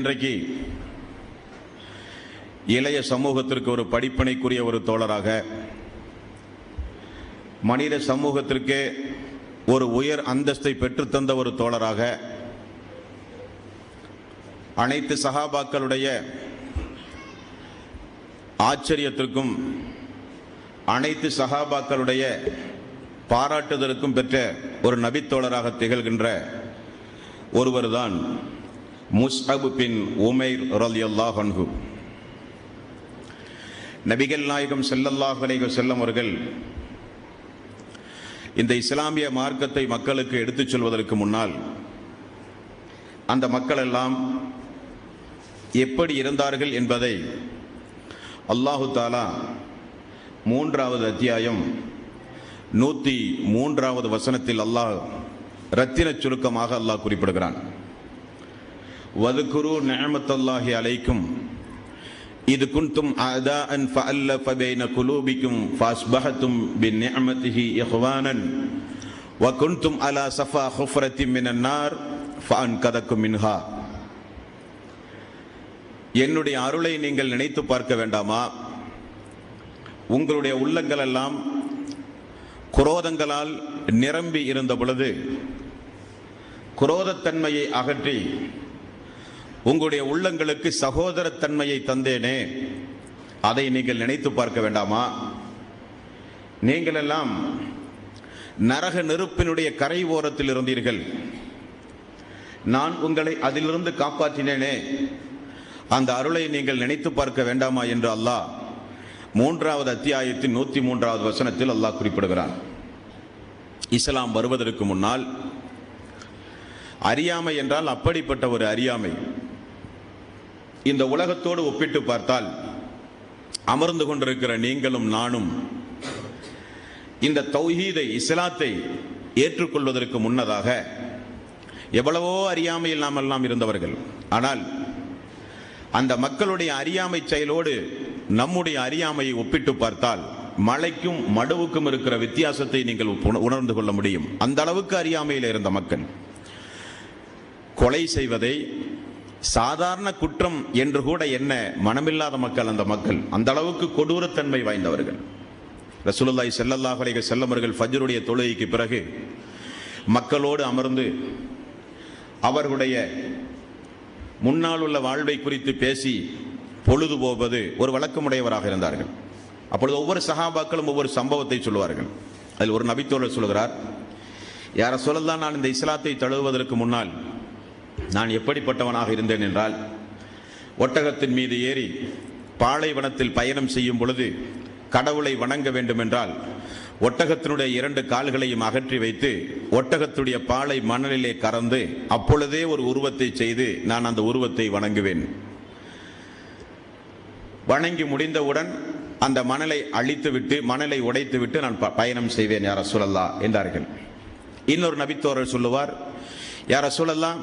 இன்றைக்கு இளைய சமூகத்திற்கு ஒரு படிப்பினைக்குரிய ஒரு தோழராக, மனித சமூகத்திற்கு ஒரு உயர் அந்தஸ்தை பெற்றுத்தந்த ஒரு தோழராக, அனைத்து சஹாபாக்களுடைய ஆச்சரியத்திற்கும் அனைத்து சஹாபாக்களுடைய பாராட்டுதலுக்கும் பெற்ற ஒரு நபித்தோழராக திகழ்கின்ற ஒருவர்தான் முஸ்அப் பின் உமைர் ரலியல்லாஹு அன்ஹு. நபிகள் நாயகம் ஸல்லல்லாஹு அலைஹி வஸல்லம் அவர்கள் இந்த இஸ்லாமிய மார்க்கத்தை மக்களுக்கு எடுத்துச் சொல்வதற்கு முன்னால் அந்த மக்கள் எல்லாம் எப்படி இருந்தார்கள் என்பதை அல்லாஹு தஆலா 3வது அத்தியாயம் 103வது வசனத்தில் அல்லாஹ் ரத்தின சுருக்கமாக அல்லாஹ் குறிப்பிடுகிறான். வதுகுரு நிஅமத்தல்லாஹி அலைக்கும் இது குன்தும் அஅதாஅன் ஃபஅல்லஃப பைன குலூபிக்கும் ஃபஅஸ்பஹதும் பிநிஅமதிஹி இஹ்வானன் வ குன்தும் அலா ஸஃபா ஹுஃப்ரத்தின் மினன் நார் ஃபஅன்கதக்கும் மின்ஹா. என்னுடைய அருளை நீங்கள் நினைத்து பார்க்க வேண்டாமா? உங்களுடைய உள்ளங்கள் எல்லாம் குரோதங்களால் நிரம்பி இருந்த பொழுது குரோதத்தன்மையை அகற்றி உங்களுடைய உள்ளங்களுக்கு சகோதரத்தன்மையை தந்தேனே, அதை நீங்கள் நினைத்து பார்க்க வேண்டாமா? நீங்கள் எல்லாம் நரக நெருப்பினுடைய கரை ஓரத்தில் இருந்தீர்கள், நான் உங்களை அதிலிருந்து காப்பாற்றினேனே, அந்த அருளை நீங்கள் நினைத்து பார்க்க வேண்டாமா என்று அல்லாஹ் 3வது அத்தியாயத்தின் 103வது வசனத்தில் அல்லாஹ் குறிப்பிடுகிறான். இஸ்லாம் வருவதற்கு முன்னால் அறியாமை என்றால் அப்படிப்பட்ட ஒரு அறியாமை. இந்த உலகத்தோடு ஒப்பிட்டு பார்த்தால் அமர்ந்து கொண்டிருக்கிற நீங்களும் நானும் இந்த தௌஹீதை, இஸ்லாத்தை ஏற்றுக்கொள்வதற்கு முன்னதாக எவ்வளவோ அறியாமையில் நாம் எல்லாம் இருந்தவர்கள். ஆனால் அந்த மக்களுடைய அறியாமை செயலோடு நம்முடைய அறியாமையை ஒப்பிட்டு பார்த்தால் மலைக்கும் மடுவுக்கும் இருக்கிற வித்தியாசத்தை நீங்கள் உணர்ந்து கொள்ள முடியும். அந்த அளவுக்கு அறியாமையில் இருந்த மக்கள் கொலை செய்வதை சாதாரண குற்றம் என்று கூட என்ன மனமில்லாத மக்கள். அந்த மக்கள் அந்த அளவுக்கு கொடூரத்தன்மை வாய்ந்தவர்கள். ரசூலுல்லாஹி ஸல்லல்லாஹு அலைஹி வஸல்லம் அவர்கள் ஃபஜ்ருடைய தொழுகைக்கு பிறகு மக்களோடு அமர்ந்து அவர்களுடைய முன்னால் உள்ள வாழ்வை குறித்து பேசி பொழுது போவது ஒரு வழக்கமுடையவராக இருந்தார்கள். அப்பொழுது ஒவ்வொரு சஹாபாக்களும் ஒவ்வொரு சம்பவத்தை சொல்லுவார்கள். அதில் ஒரு நபித்தோழர் சொல்கிறார், யா ரசூலல்லாஹ், நான் இந்த இஸ்லாத்தை தழுவுவதற்கு முன்னால் நான் எப்படிப்பட்டவனாக இருந்தேன் என்றால், ஒட்டகத்தின் மீது ஏறி பாலைவனத்தில் பயணம் செய்யும் பொழுது கடவுளை வணங்க வேண்டும் என்றால் ஒட்டகத்தினுடைய 2 கால்களையும் அகற்றி வைத்து ஒட்டகத்துடைய பாலை மணலிலே கறந்து அப்பொழுதே ஒரு உருவத்தை செய்து நான் அந்த உருவத்தை வணங்குவேன். வணங்கி முடிந்தவுடன் அந்த மணலை அழித்துவிட்டு, மணலை உடைத்துவிட்டு நான் பயணம் செய்வேன் யா ரசூலல்லாஹ் என்றார்கள். இன்னொரு நபித்தோழர் சொல்லுவார், யா ரசூலல்லாஹ்,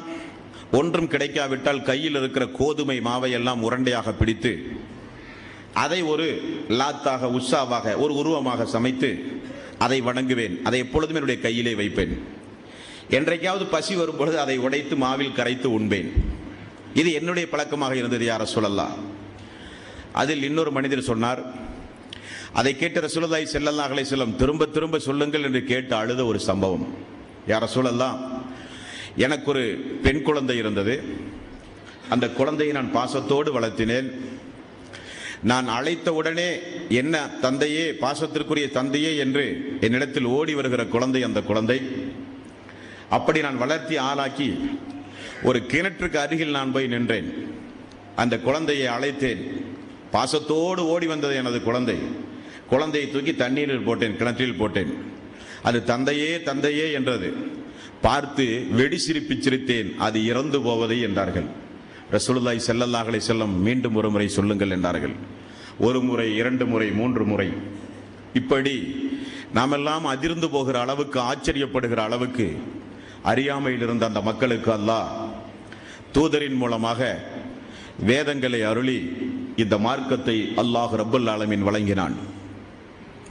ஒன்றும் கிடைக்காவிட்டால் கையில் இருக்கிற கோதுமை மாவை எல்லாம் உருண்டையாக பிடித்து அதை ஒரு லாத்தாக, உஷாவாக, ஒரு உருவமாக சமைத்து அதை வணங்குவேன். அதை எப்பொழுதும் என்னுடைய கையிலே வைப்பேன். என்றைக்காவது பசி வரும்பொழுது அதை உடைத்து மாவில் கரைத்து உண்பேன். இது என்னுடைய பழக்கமாக இருந்தது யா ரசூலல்லாஹ். அதில் இன்னொரு மனிதர் சொன்னார், அதை கேட்ட ரசூலுல்லாஹி ஸல்லல்லாஹு அலைஹி வஸல்லம் திரும்ப திரும்ப சொல்லுங்கள் என்று கேட்டு அழுத ஒரு சம்பவம். யா ரசூலல்லாஹ், எனக்கு ஒரு பெண் குழந்தை இருந்தது. அந்த குழந்தையை நான் பாசத்தோடு வளர்த்தினேன். நான் அழைத்த உடனே என்ன தந்தையே, பாசத்திற்குரிய தந்தையே என்று என்னிடத்தில் ஓடி வருகிற குழந்தை அந்த குழந்தை. அப்படி நான் வளர்த்தி ஆளாக்கி ஒரு கிணற்றுக்கு அருகில் நான் போய் நின்றேன். அந்த குழந்தையை அழைத்தேன். பாசத்தோடு ஓடி வந்தது எனது குழந்தை. குழந்தையை தூக்கி தண்ணீரில் போட்டேன், கிணற்றில் போட்டேன். அது தந்தையே தந்தையே என்றது. பார்த்து வெடி சிரிப்பு சிரித்தேன், அது இறந்து போவதை என்றார்கள். ரசூலுல்லாஹி ஸல்லல்லாஹு அலைஹி வஸல்லம் மீண்டும் ஒரு முறை சொல்லுங்கள் என்றார்கள். ஒரு முறை, 2 முறை, 3 முறை. இப்படி நாமெல்லாம் அதிர்ந்து போகிற அளவுக்கு, ஆச்சரியப்படுகிற அளவுக்கு அறியாமையில் இருந்த அந்த மக்களுக்கு அல்லாஹ் தூதரின் மூலமாக வேதங்களை அருளி இந்த மார்க்கத்தை அல்லாஹ் ரப்பல் ஆலமீன் வழங்கினான்.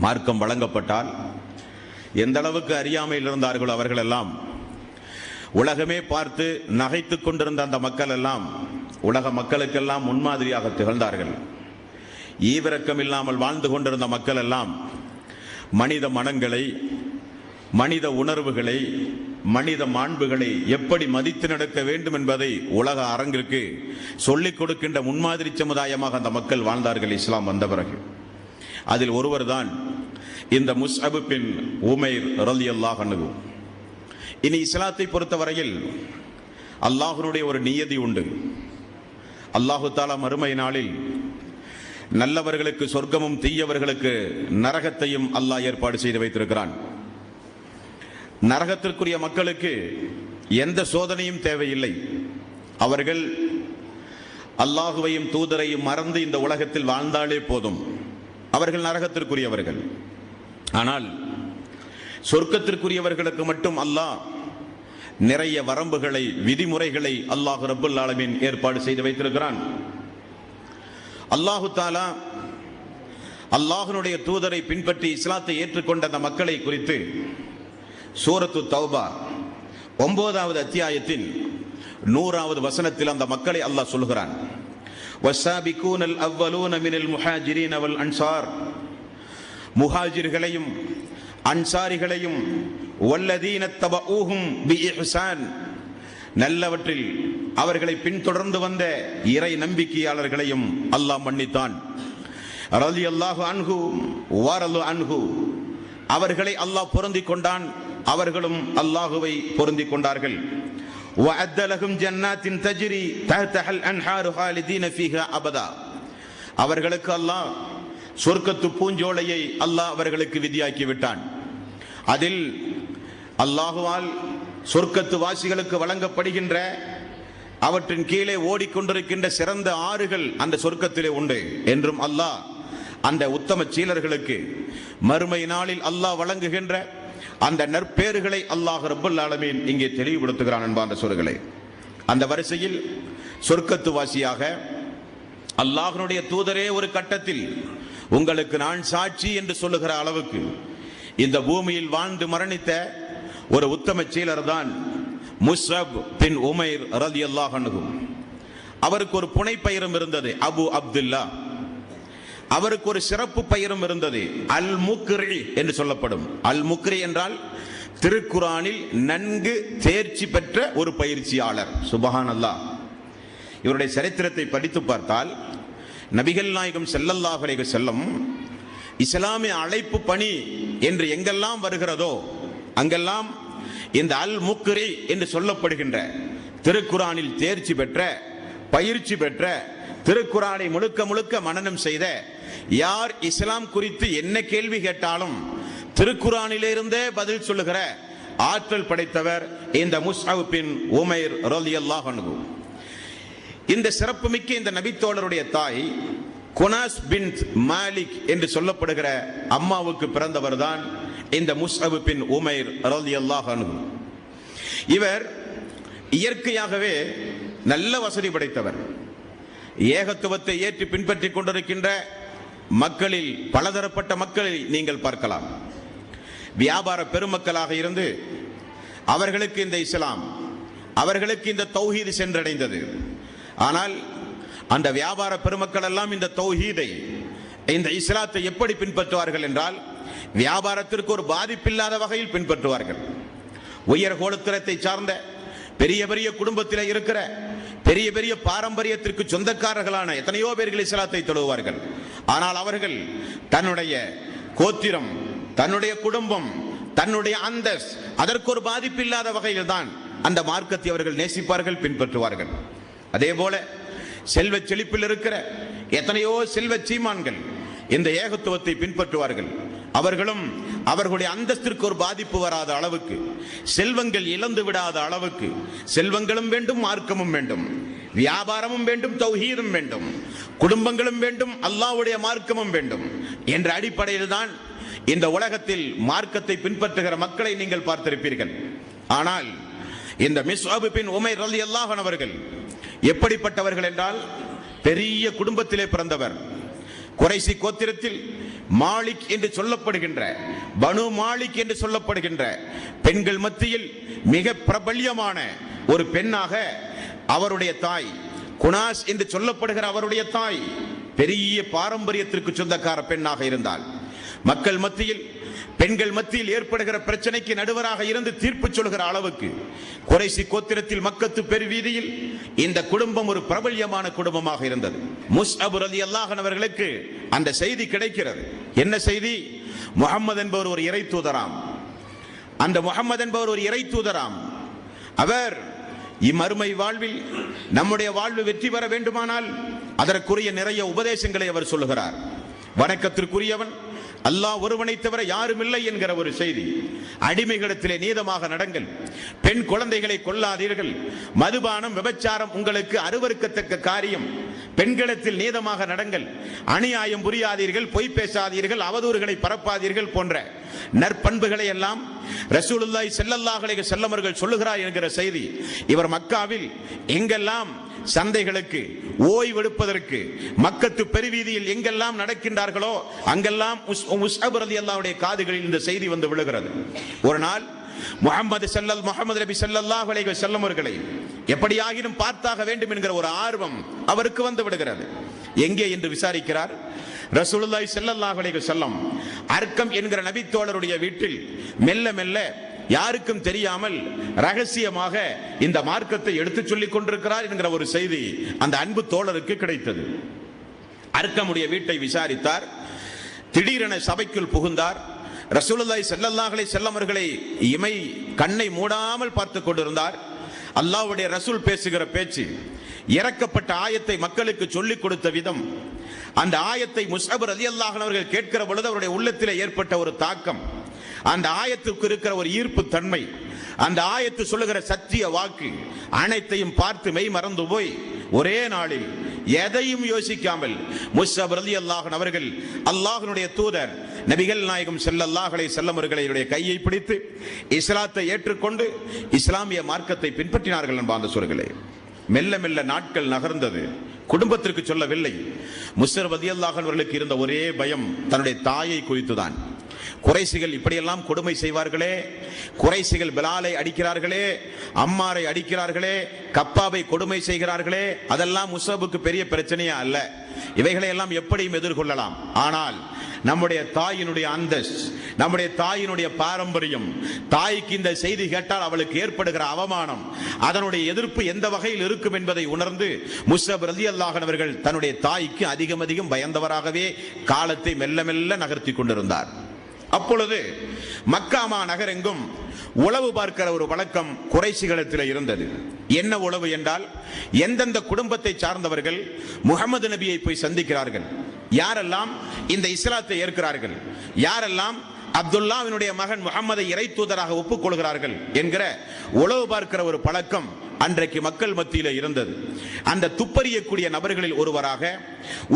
மார்க்கம் வழங்கப்பட்டால் எந்த அளவுக்கு அறியாமையில் இருந்தார்களோ அவர்கள் எல்லாம் உலகமே பார்த்து நகைத்துக் கொண்டிருந்த அந்த மக்கள் எல்லாம் உலக மக்களுக்கெல்லாம் முன்மாதிரியாக திகழ்ந்தார்கள். ஈவிரக்கம் இல்லாமல் வாழ்ந்து கொண்டிருந்த மக்கள் எல்லாம் மனித மனங்களை, மனித உணர்வுகளை, மனித மாண்புகளை எப்படி மதித்து நடக்க வேண்டும் என்பதை உலக அரங்கிற்கு சொல்லிக் கொடுக்கின்ற முன்மாதிரி சமுதாயமாக அந்த மக்கள் வாழ்ந்தார்கள் இஸ்லாம் வந்த பிறகு. அதில் ஒருவர் தான் இந்த முஸ்அப் பின் உமைர் ரலியல்லாஹு அன்ஹு. இனி இஸ்லாத்தை பொறுத்தவரையில் அல்லாஹ்வுடைய ஒரு நியதி உண்டு. அல்லாஹு தஆலா மறுமை நாளில் நல்லவர்களுக்கு சொர்க்கமும் தீயவர்களுக்கு நரகத்தையும் அல்லாஹ் ஏற்பாடு செய்து வைத்திருக்கிறான். நரகத்திற்குரிய மக்களுக்கு எந்த சோதனையும் தேவையில்லை. அவர்கள் அல்லாஹுவையும் தூதரையும் மறந்து இந்த உலகத்தில் வாழ்ந்தாலே போதும், அவர்கள் நரகத்திற்குரியவர்கள். ஆனால் சொர்க்கத்திற்குரியவர்களுக்கு மட்டும் அல்லாஹ் நிறைய வரம்புகளை, விதிமுறைகளை அல்லாஹ் ரப்புல் ஆலமீன் ஏற்பாடு செய்து வைத்திருக்கிறான். அல்லாஹு தஆலா அல்லாஹ்வுடைய தூதரை பின்பற்றி இஸ்லாத்தை ஏற்றுக்கொண்ட அந்த மக்களை குறித்து சூரத்து தௌபா 9வது அத்தியாயத்தின் 100வது வசனத்தில் அந்த மக்களை அல்லாஹ் சொல்கிறான். வஸ்ஸாபிகூனல் அவ்வலூன மினல் முஹாஜிரீன வல் அன்சார், முஹாஜிர்களையும் அன்சாரிகளையும் வல்லதீன தபஊஹும் பிஇஹ்சான், நல்லவற்றில் அவர்களை பின்தொடர்ந்து வந்த இறை நம்பிக்கையாளர்களையும் அல்லாஹ் மன்னித்தான். ரலியல்லாஹு அன்ஹு வரது அன்ஹு, அவர்களை அல்லாஹ் பொருந்திக் கொண்டான், அவர்களும் அல்லாஹுவை பொருந்திக் கொண்டார்கள். வஅத்த லஹும் ஜன்னாத்தின் தஜ்ரி தஹ்தஹல் அன்ஹாரு ஹாலிதீன ஃபீஹா அபதா, அவர்களுக்கு அல்லாஹ் சொர்க்கத்து பூஞ்சோலையை அல்லாஹ் அவர்களுக்கு விதியாக்கி விட்டான். அதில் அல்லாஹுவால் சொர்க்கத்து வாசிகளுக்கு வழங்கப்படுகின்ற, அவற்றின் கீழே ஓடிக்கொண்டிருக்கின்ற சிறந்த ஆறுகள் அந்த சொர்க்கத்திலே உண்டு என்றும் அல்லாஹ் அந்த உத்தம சீலர்களுக்கு மறுமை நாளில் அல்லாஹ் வழங்குகின்ற அந்த நற்பேறுகளை அல்லாஹ் ரப்பல் ஆலமீன் இங்கே தெளிவுபடுத்துகிறான் என்பான சொல்களே. அந்த வரிசையில் சொர்க்கத்து வாசியாக அல்லாஹ்வுடைய தூதரே ஒரு கட்டத்தில் உங்களுக்கு நான் சாட்சி என்று சொல்லுகிற அளவுக்கு இந்த பூமியில் வாழ்ந்து மரணித்த ஒரு உத்தம சீலர் தான் முஸ்அப் பின் உமைர் ரலியல்லாஹு அன்ஹு. அவருக்கு ஒரு புனை பெயரும் இருந்தது, அபு அப்துல்லா. அவருக்கு ஒரு சிறப்பு பெயரும் இருந்தது, அல் முக்ரி என்று சொல்லப்படும். அல் முக்ரி என்றால் திருக்குரானில் நன்கு தேர்ச்சி பெற்ற ஒரு பயிற்சியாளர். சுப்ஹானல்லாஹ். இவருடைய சரித்திரத்தை படித்து பார்த்தால் நபிகள் நாயகம் ஸல்லல்லாஹு அலைஹி வஸல்லம் இஸ்லாமிய அழைப்பு பணி என்று எங்கெல்லாம் வருகிறதோ அங்கெல்லாம் இந்த அல் முக்ரி என்று சொல்லப்படுகின்ற திருக்குரானில் தேர்ச்சி பெற்ற, பயிற்சி பெற்ற, திருக்குரானை முழுக்க முழுக்க மனனம் செய்த, யார் இஸ்லாம் குறித்து என்ன கேள்வி கேட்டாலும் திருக்குரானிலிருந்தே பதில் சொல்லுகிற ஆற்றல் படைத்தவர் இந்த முஸ்அப் பின் உமைர் ரலியல்லாஹு அன்ஹு. இந்த சிறப்புமிக்க இந்த நபித்தோழருடைய தாய் குனாஸ் பின்த் மாலிக் என்று சொல்லப்படுகிற அம்மாவுக்கு பிறந்தவர் தான் இந்த முஸ்அப் பின் உமைர் ரலியல்லாஹு அன்ஹு. இவர் இயற்கையாகவே நல்ல வசதி படைத்தவர். ஏகத்துவத்தை ஏற்று பின்பற்றிக் கொண்டிருக்கின்ற மக்களில் பலதரப்பட்ட மக்களை நீங்கள் பார்க்கலாம். வியாபார பெருமக்களாக இருந்து அவர்களுக்கு இந்த இஸ்லாம், அவர்களுக்கு இந்த தௌஹீது சென்றடைந்தது. ஆனால் அந்த வியாபார பெருமக்கள் எல்லாம் இந்த தௌஹீதை, இந்த இஸ்லாத்தை எப்படி பின்பற்றுவார்கள் என்றால் வியாபாரத்திற்கு ஒரு பாதிப்பில்லாத வகையில் பின்பற்றுவார்கள். உயர் கோலத்திரத்தை சார்ந்த பெரிய பெரிய குடும்பத்தில் இருக்கிற பெரிய பெரிய பாரம்பரியத்திற்கு சொந்தக்காரர்களான எத்தனையோ பேர்கள் இஸ்லாத்தை தொழுவார்கள். ஆனால் அவர்கள் தன்னுடைய கோத்திரம், தன்னுடைய குடும்பம், தன்னுடைய அந்தஸ், அதற்கு ஒரு பாதிப்பில்லாத வகையில் தான் அந்த மார்க்கத்தை அவர்கள் நேசிப்பார்கள், பின்பற்றுவார்கள். அதே போல செல்வ செழிப்பில் இருக்கிற எத்தனையோ செல்வ சீமான்கள் இந்த ஏகத்துவத்தை பின்பற்றுவார்கள். அவர்களும் அவர்களுடைய அந்தஸ்திற்கு ஒரு பாதிப்பு வராத அளவுக்கு, செல்வங்கள் இழந்து விடாத அளவுக்கு, செல்வங்களும் வேண்டும், மார்க்கமும் வேண்டும், வியாபாரமும் வேண்டும், தௌஹீதும் வேண்டும், குடும்பங்களும் வேண்டும், அல்லாஹ்வுடைய மார்க்கமும் வேண்டும் என்ற அடிப்படையில் தான் இந்த உலகத்தில் மார்க்கத்தை பின்பற்றுகிற மக்களை நீங்கள் பார்த்திருப்பீர்கள். ஆனால் இந்த முஸ்அப் பின் உமைர் ரலியல்லாஹு அன்ஹு அவர்கள் எப்படிப்பட்டவர்கள் என்றால் பெரிய குடும்பத்திலே பிறந்தவர். குறைசி கோத்திரத்தில் மாலிக் என்று சொல்லப்படுகின்ற, பனு மாலிக் என்று சொல்லப்படுகின்ற பெண்கள் மத்தியில் மிக பிரபல்யமான ஒரு பெண்ணாக அவருடைய தாய் குனாஸ் என்று சொல்லப்படுகிற அவருடைய தாய் பெரிய பாரம்பரியத்திற்கு சொந்தக்கார பெண்ணாக இருந்தால் மக்கள் மத்தியில் பெண்கள் மத்தியில் ஏற்படுகிற பிரச்சனைக்கு நடுவராக இருந்து தீர்ப்பு சொல்கிற அளவுக்கு குறைசி கோத்திரத்தில் மக்கத்து பெருவீதியில் இந்த குடும்பம் ஒரு பிரபல்யமான குடும்பமாக இருந்தது. முஸ்அப் ரலியல்லாஹு அன்ஹு அவர்களுக்கு அந்த செய்தி கிடைக்கிறது. என்ன செய்தி? முஹம்மது என்பவர் ஒரு இறை தூதராம். அந்த முஹம்மது என்பவர் ஒரு இறை தூதராம். அவர் இம்மறுமை வாழ்வில் நம்முடைய வாழ்வு வெற்றி பெற வேண்டுமானால் அதற்குரிய நிறைய உபதேசங்களை அவர் சொல்லுகிறார். வணக்கத்திற்குரியவன் அல்லாஹ் ஒருவனை தவிர யாரும் இல்லை என்கிற ஒரு செய்தி. அடிமைகளிடத்திலே நீதமாக நடங்கள், பெண் குழந்தைகளை கொல்லாதீர்கள், மதுபானம் விபச்சாரம் உங்களுக்கு அருவருக்கத்தக்க காரியம், பெண்களிடத்தில் நீதமாக நடங்கள், அநியாயம் புரியாதீர்கள், பொய் பேசாதீர்கள், அவதூறுகளை பரப்பாதீர்கள் போன்ற நற்பண்புகளை எல்லாம் ரசூலுல்லாஹி ஸல்லல்லாஹு அலைஹி வஸல்லம் அவர்கள் சொல்லுகிறார் என்கிற செய்தி. இவர் மக்காவில் எங்கெல்லாம் சந்தைகளுக்கு ஓய்வெடுப்பதற்கு மக்கத்து பெருவீதியில் எங்கெல்லாம் நடக்கின்றார்களோ அங்கெல்லாம் முஸ்அப் ரலியல்லாஹுடைய காதுகளில் இந்த செய்தி வந்து விழுகிறது. ஒரு நாள் முஹம்மது நபி ஸல்லல்லாஹு அலைஹி வஸல்லம் அவர்களை எப்படியாகிலும் பார்த்தாக வேண்டும் என்கிற ஒரு ஆர்வம் அவருக்கு வந்து விடுகிறது. எங்கே என்று விசாரிக்கிறார். ரசூலுல்லாஹி ஸல்லல்லாஹு அலைஹி வஸல்லம் அர்க்கம் என்கிற நபி தோழருடைய வீட்டில் மெல்ல மெல்ல யாருக்கும் தெரியாமல் ரகசியமாக இந்த மார்க்கத்தை எடுத்து சொல்லிக் கொண்டிருக்கிறார் என்கிற ஒரு செய்தி அந்த அன்பு தோழருக்கு கிடைத்தது. அர்க்கமுடைய வீட்டை விசாரித்தார். திடீரென சபைக்குள் புகுந்தார். ரசூலுல்லாஹி ஸல்லல்லாஹு அலைஹி வஸல்லம் அவர்களை இமை கண்ணை மூடாமல் பார்த்து கொண்டிருந்தார். அல்லாஹ்வுடைய ரசூல் பேசுகிற பேச்சு, இறக்கப்பட்ட ஆயத்தை மக்களுக்கு சொல்லிக் கொடுத்த விதம், அந்த ஆயத்தை முஸ்அப் ரலியல்லாஹு அன்ஹு அவர்கள் கேட்கிற பொழுது அவருடைய உள்ளத்திலே ஏற்பட்ட ஒரு தாக்கம், அந்த ஆயத்துக்கு இருக்கிற ஒரு ஈர்ப்பு தன்மை, அந்த ஆயத்து சொல்லுகிற சத்திய வாக்கு அனைத்தையும் பார்த்து மெய் மறந்து போய் ஒரே நாளில் எதையும் யோசிக்காமல் முஸ்அப் ரலியல்லாஹு அன்ஹு அவர்கள் அல்லாஹ்வுடைய தூதர் நபிகள் நாயகம் ஸல்லல்லாஹு அலைஹி வஸல்லம் அவர்களுடைய கையை பிடித்து இஸ்லாத்தை ஏற்றுக்கொண்டு இஸ்லாமிய மார்க்கத்தை பின்பற்றினார்கள் என்பாந்த சொல்களே. மெல்ல மெல்ல நாட்கள் நகர்ந்தது. குடும்பத்திற்கு சொல்லவில்லை. முஸ்அப் ரலியல்லாஹு அன்ஹு அவர்களுக்கு இருந்த ஒரே பயம் தன்னுடைய தாயை குறித்துதான். குறைசிகள் இப்படியெல்லாம் கொடுமை செய்வார்களே, குறைசிகள் பிலாலை அடிக்கிறார்களே, அம்மாரை அடிக்கிறார்களே, கப்பாவை கொடுமை செய்கிறார்களே, அதெல்லாம் முஸ்அபுக்கு பெரிய பிரச்சனையா அல்ல. இவைகளை எல்லாம் எப்படியும் எதிர்கொள்ளலாம். ஆனால் நம்முடைய தாயினுடைய அந்தஸ்து, நம்முடைய தாயினுடைய பாரம்பரியம், தாய்க்கு இந்த செய்தி கேட்டால் அவளுக்கு ஏற்படுகிற அவமானம், அதனுடைய எதிர்ப்பு எந்த வகையில் இருக்கும் என்பதை உணர்ந்து முஸ்அப் ரலியல்லாஹு அன்ஹு அவர்கள் தன்னுடைய தாய்க்கு அதிகம் அதிகம் பயந்தவராகவே காலத்தை மெல்ல மெல்ல நகர்த்தி கொண்டிருந்தார். அப்பொழுது மக்காமா நகரெங்கும் உளவு பார்க்கிற ஒரு வழக்கம் குறைசிகளிடத்தில் இருந்தது. என்ன உளவு என்றால், எந்தெந்த குடும்பத்தை சார்ந்தவர்கள் முஹம்மது நபியை போய் சந்திக்கிறார்கள், யாரெல்லாம் இந்த இஸ்லாத்தை ஏற்கிறார்கள், யாரெல்லாம் அப்துல்லாவினுடைய மகன் முஹம்மதை இறை தூதராக ஒப்புக்கொள்கிறார்கள் என்கிற உளவு பார்க்கிற ஒரு பழக்கம் அன்றைக்கு மக்கள் மத்தியில இருந்தது. அந்த துப்பறியக்கூடிய நபர்களில் ஒருவராக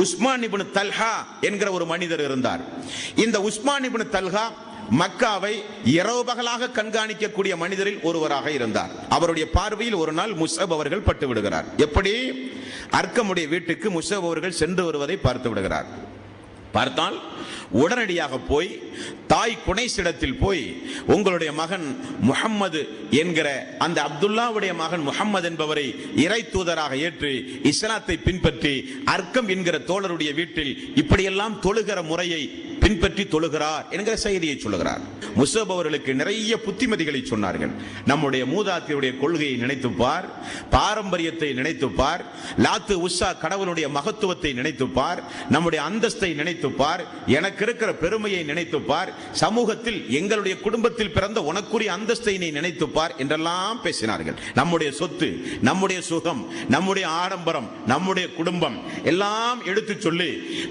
உஸ்மான் இப்னு தல்ஹா என்கிற ஒரு மனிதர் இருந்தார். இந்த உஸ்மான் இப்னு தல்ஹா மக்காவை இரவு பகலாக கண்காணிக்கக்கூடிய மனிதரில் ஒருவராக இருந்தார். அவருடைய பார்வையில் ஒரு நாள் முஸ்அப் அவர்கள் பட்டு விடுகிறார். எப்படி? அர்க்கமுடைய வீட்டுக்கு முஸ்அப் அவர்கள் சென்று வருவதை பார்த்து விடுகிறார். பார்த்தால் உடனடியாக போய் தாய் குனைசிடத்தில் போய், உங்களுடைய மகன் முஹம்மது என்கிற அந்த அப்துல்லாவுடைய மகன் முஹம்மது என்பவரை இறை தூதராக ஏற்று இஸ்லாத்தை பின்பற்றி அர்க்கம் என்கிற தோழருடைய வீட்டில் இப்படியெல்லாம் தொழுகிற முறையை பின்பற்றி தொழுகிறார் என்கிற செய்தியை சொல்லுகிறார். முஸ்அப் அவர்களுக்கு நிறைய புத்திமதிகளை சொன்னார்கள். நம்முடைய மூதாதையருடைய கொள்கையை நினைத்துப்பார், பாரம்பரியத்தை நினைத்துப்பார், லாத்து உஸ்ஸா கடவுளுடைய மகத்துவத்தை நினைத்துப்பார், நம்முடைய அந்தஸ்தை நினைத்துப்பார், எனக்கு இருக்கிற பெருமையை நினைத்துப்பார், சமூகத்தில் எங்களுடைய குடும்பத்தில் பிறந்த உனக்குரிய அந்தஸ்தை நீ நினைத்துப்பார் என்றெல்லாம் பேசினார்கள். நம்முடைய சொத்து, நம்முடைய சுகம், நம்முடைய ஆடம்பரம், நம்முடைய குடும்பம் எல்லாம் எடுத்து சொல்லி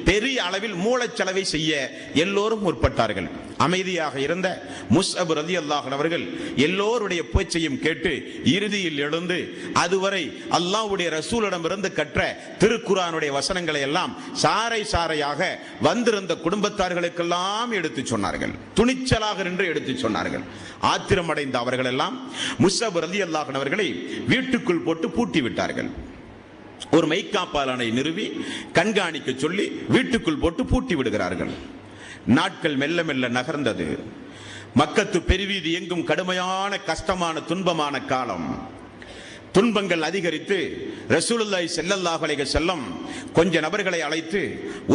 பெரிய அளவில் மூலச்செலவை செய்ய எல்லோரும் முற்பட்டார்கள். அமைதியாக இருந்த முஸ்அப் ரலியல்லாஹு அன்ஹு அவர்கள் எல்லோருடைய பேச்சையும் கேட்டு இறுதியில் எழுந்து அதுவரை அல்லாஹ்வுடைய ரசூலிடமிருந்து கற்ற திருக்குர்ஆனுடைய வசனங்களை எல்லாம் சாறை சாறையாக வந்திருந்த குடும்பத்தார்களுக்கெல்லாம் எடுத்து சொன்னார்கள். துணிச்சலாக நின்று எடுத்து சொன்னார்கள். ஆத்திரமடைந்த அவர்கள் எல்லாம் முஸ்அப் ரலியல்லாஹு அன்ஹு அவர்களை வீட்டுக்குள் போட்டு பூட்டி விட்டார்கள். ஒரு மெய்க்காப்பாளனை நிறுவி கண்காணிக்க சொல்லி வீட்டுக்குள் போட்டு பூட்டி விடுகிறார்கள். நாட்கள் மெல்ல மெல்ல நகர்ந்தது. மக்கத்து பெருவீதி எங்கும் கடுமையான கஷ்டமான துன்பமான காலம். துன்பங்கள் அதிகரித்து ரசூலுல்லாஹி ஸல்லல்லாஹு அலைஹி வஸல்லம் கொஞ்ச நபர்களை அழைத்து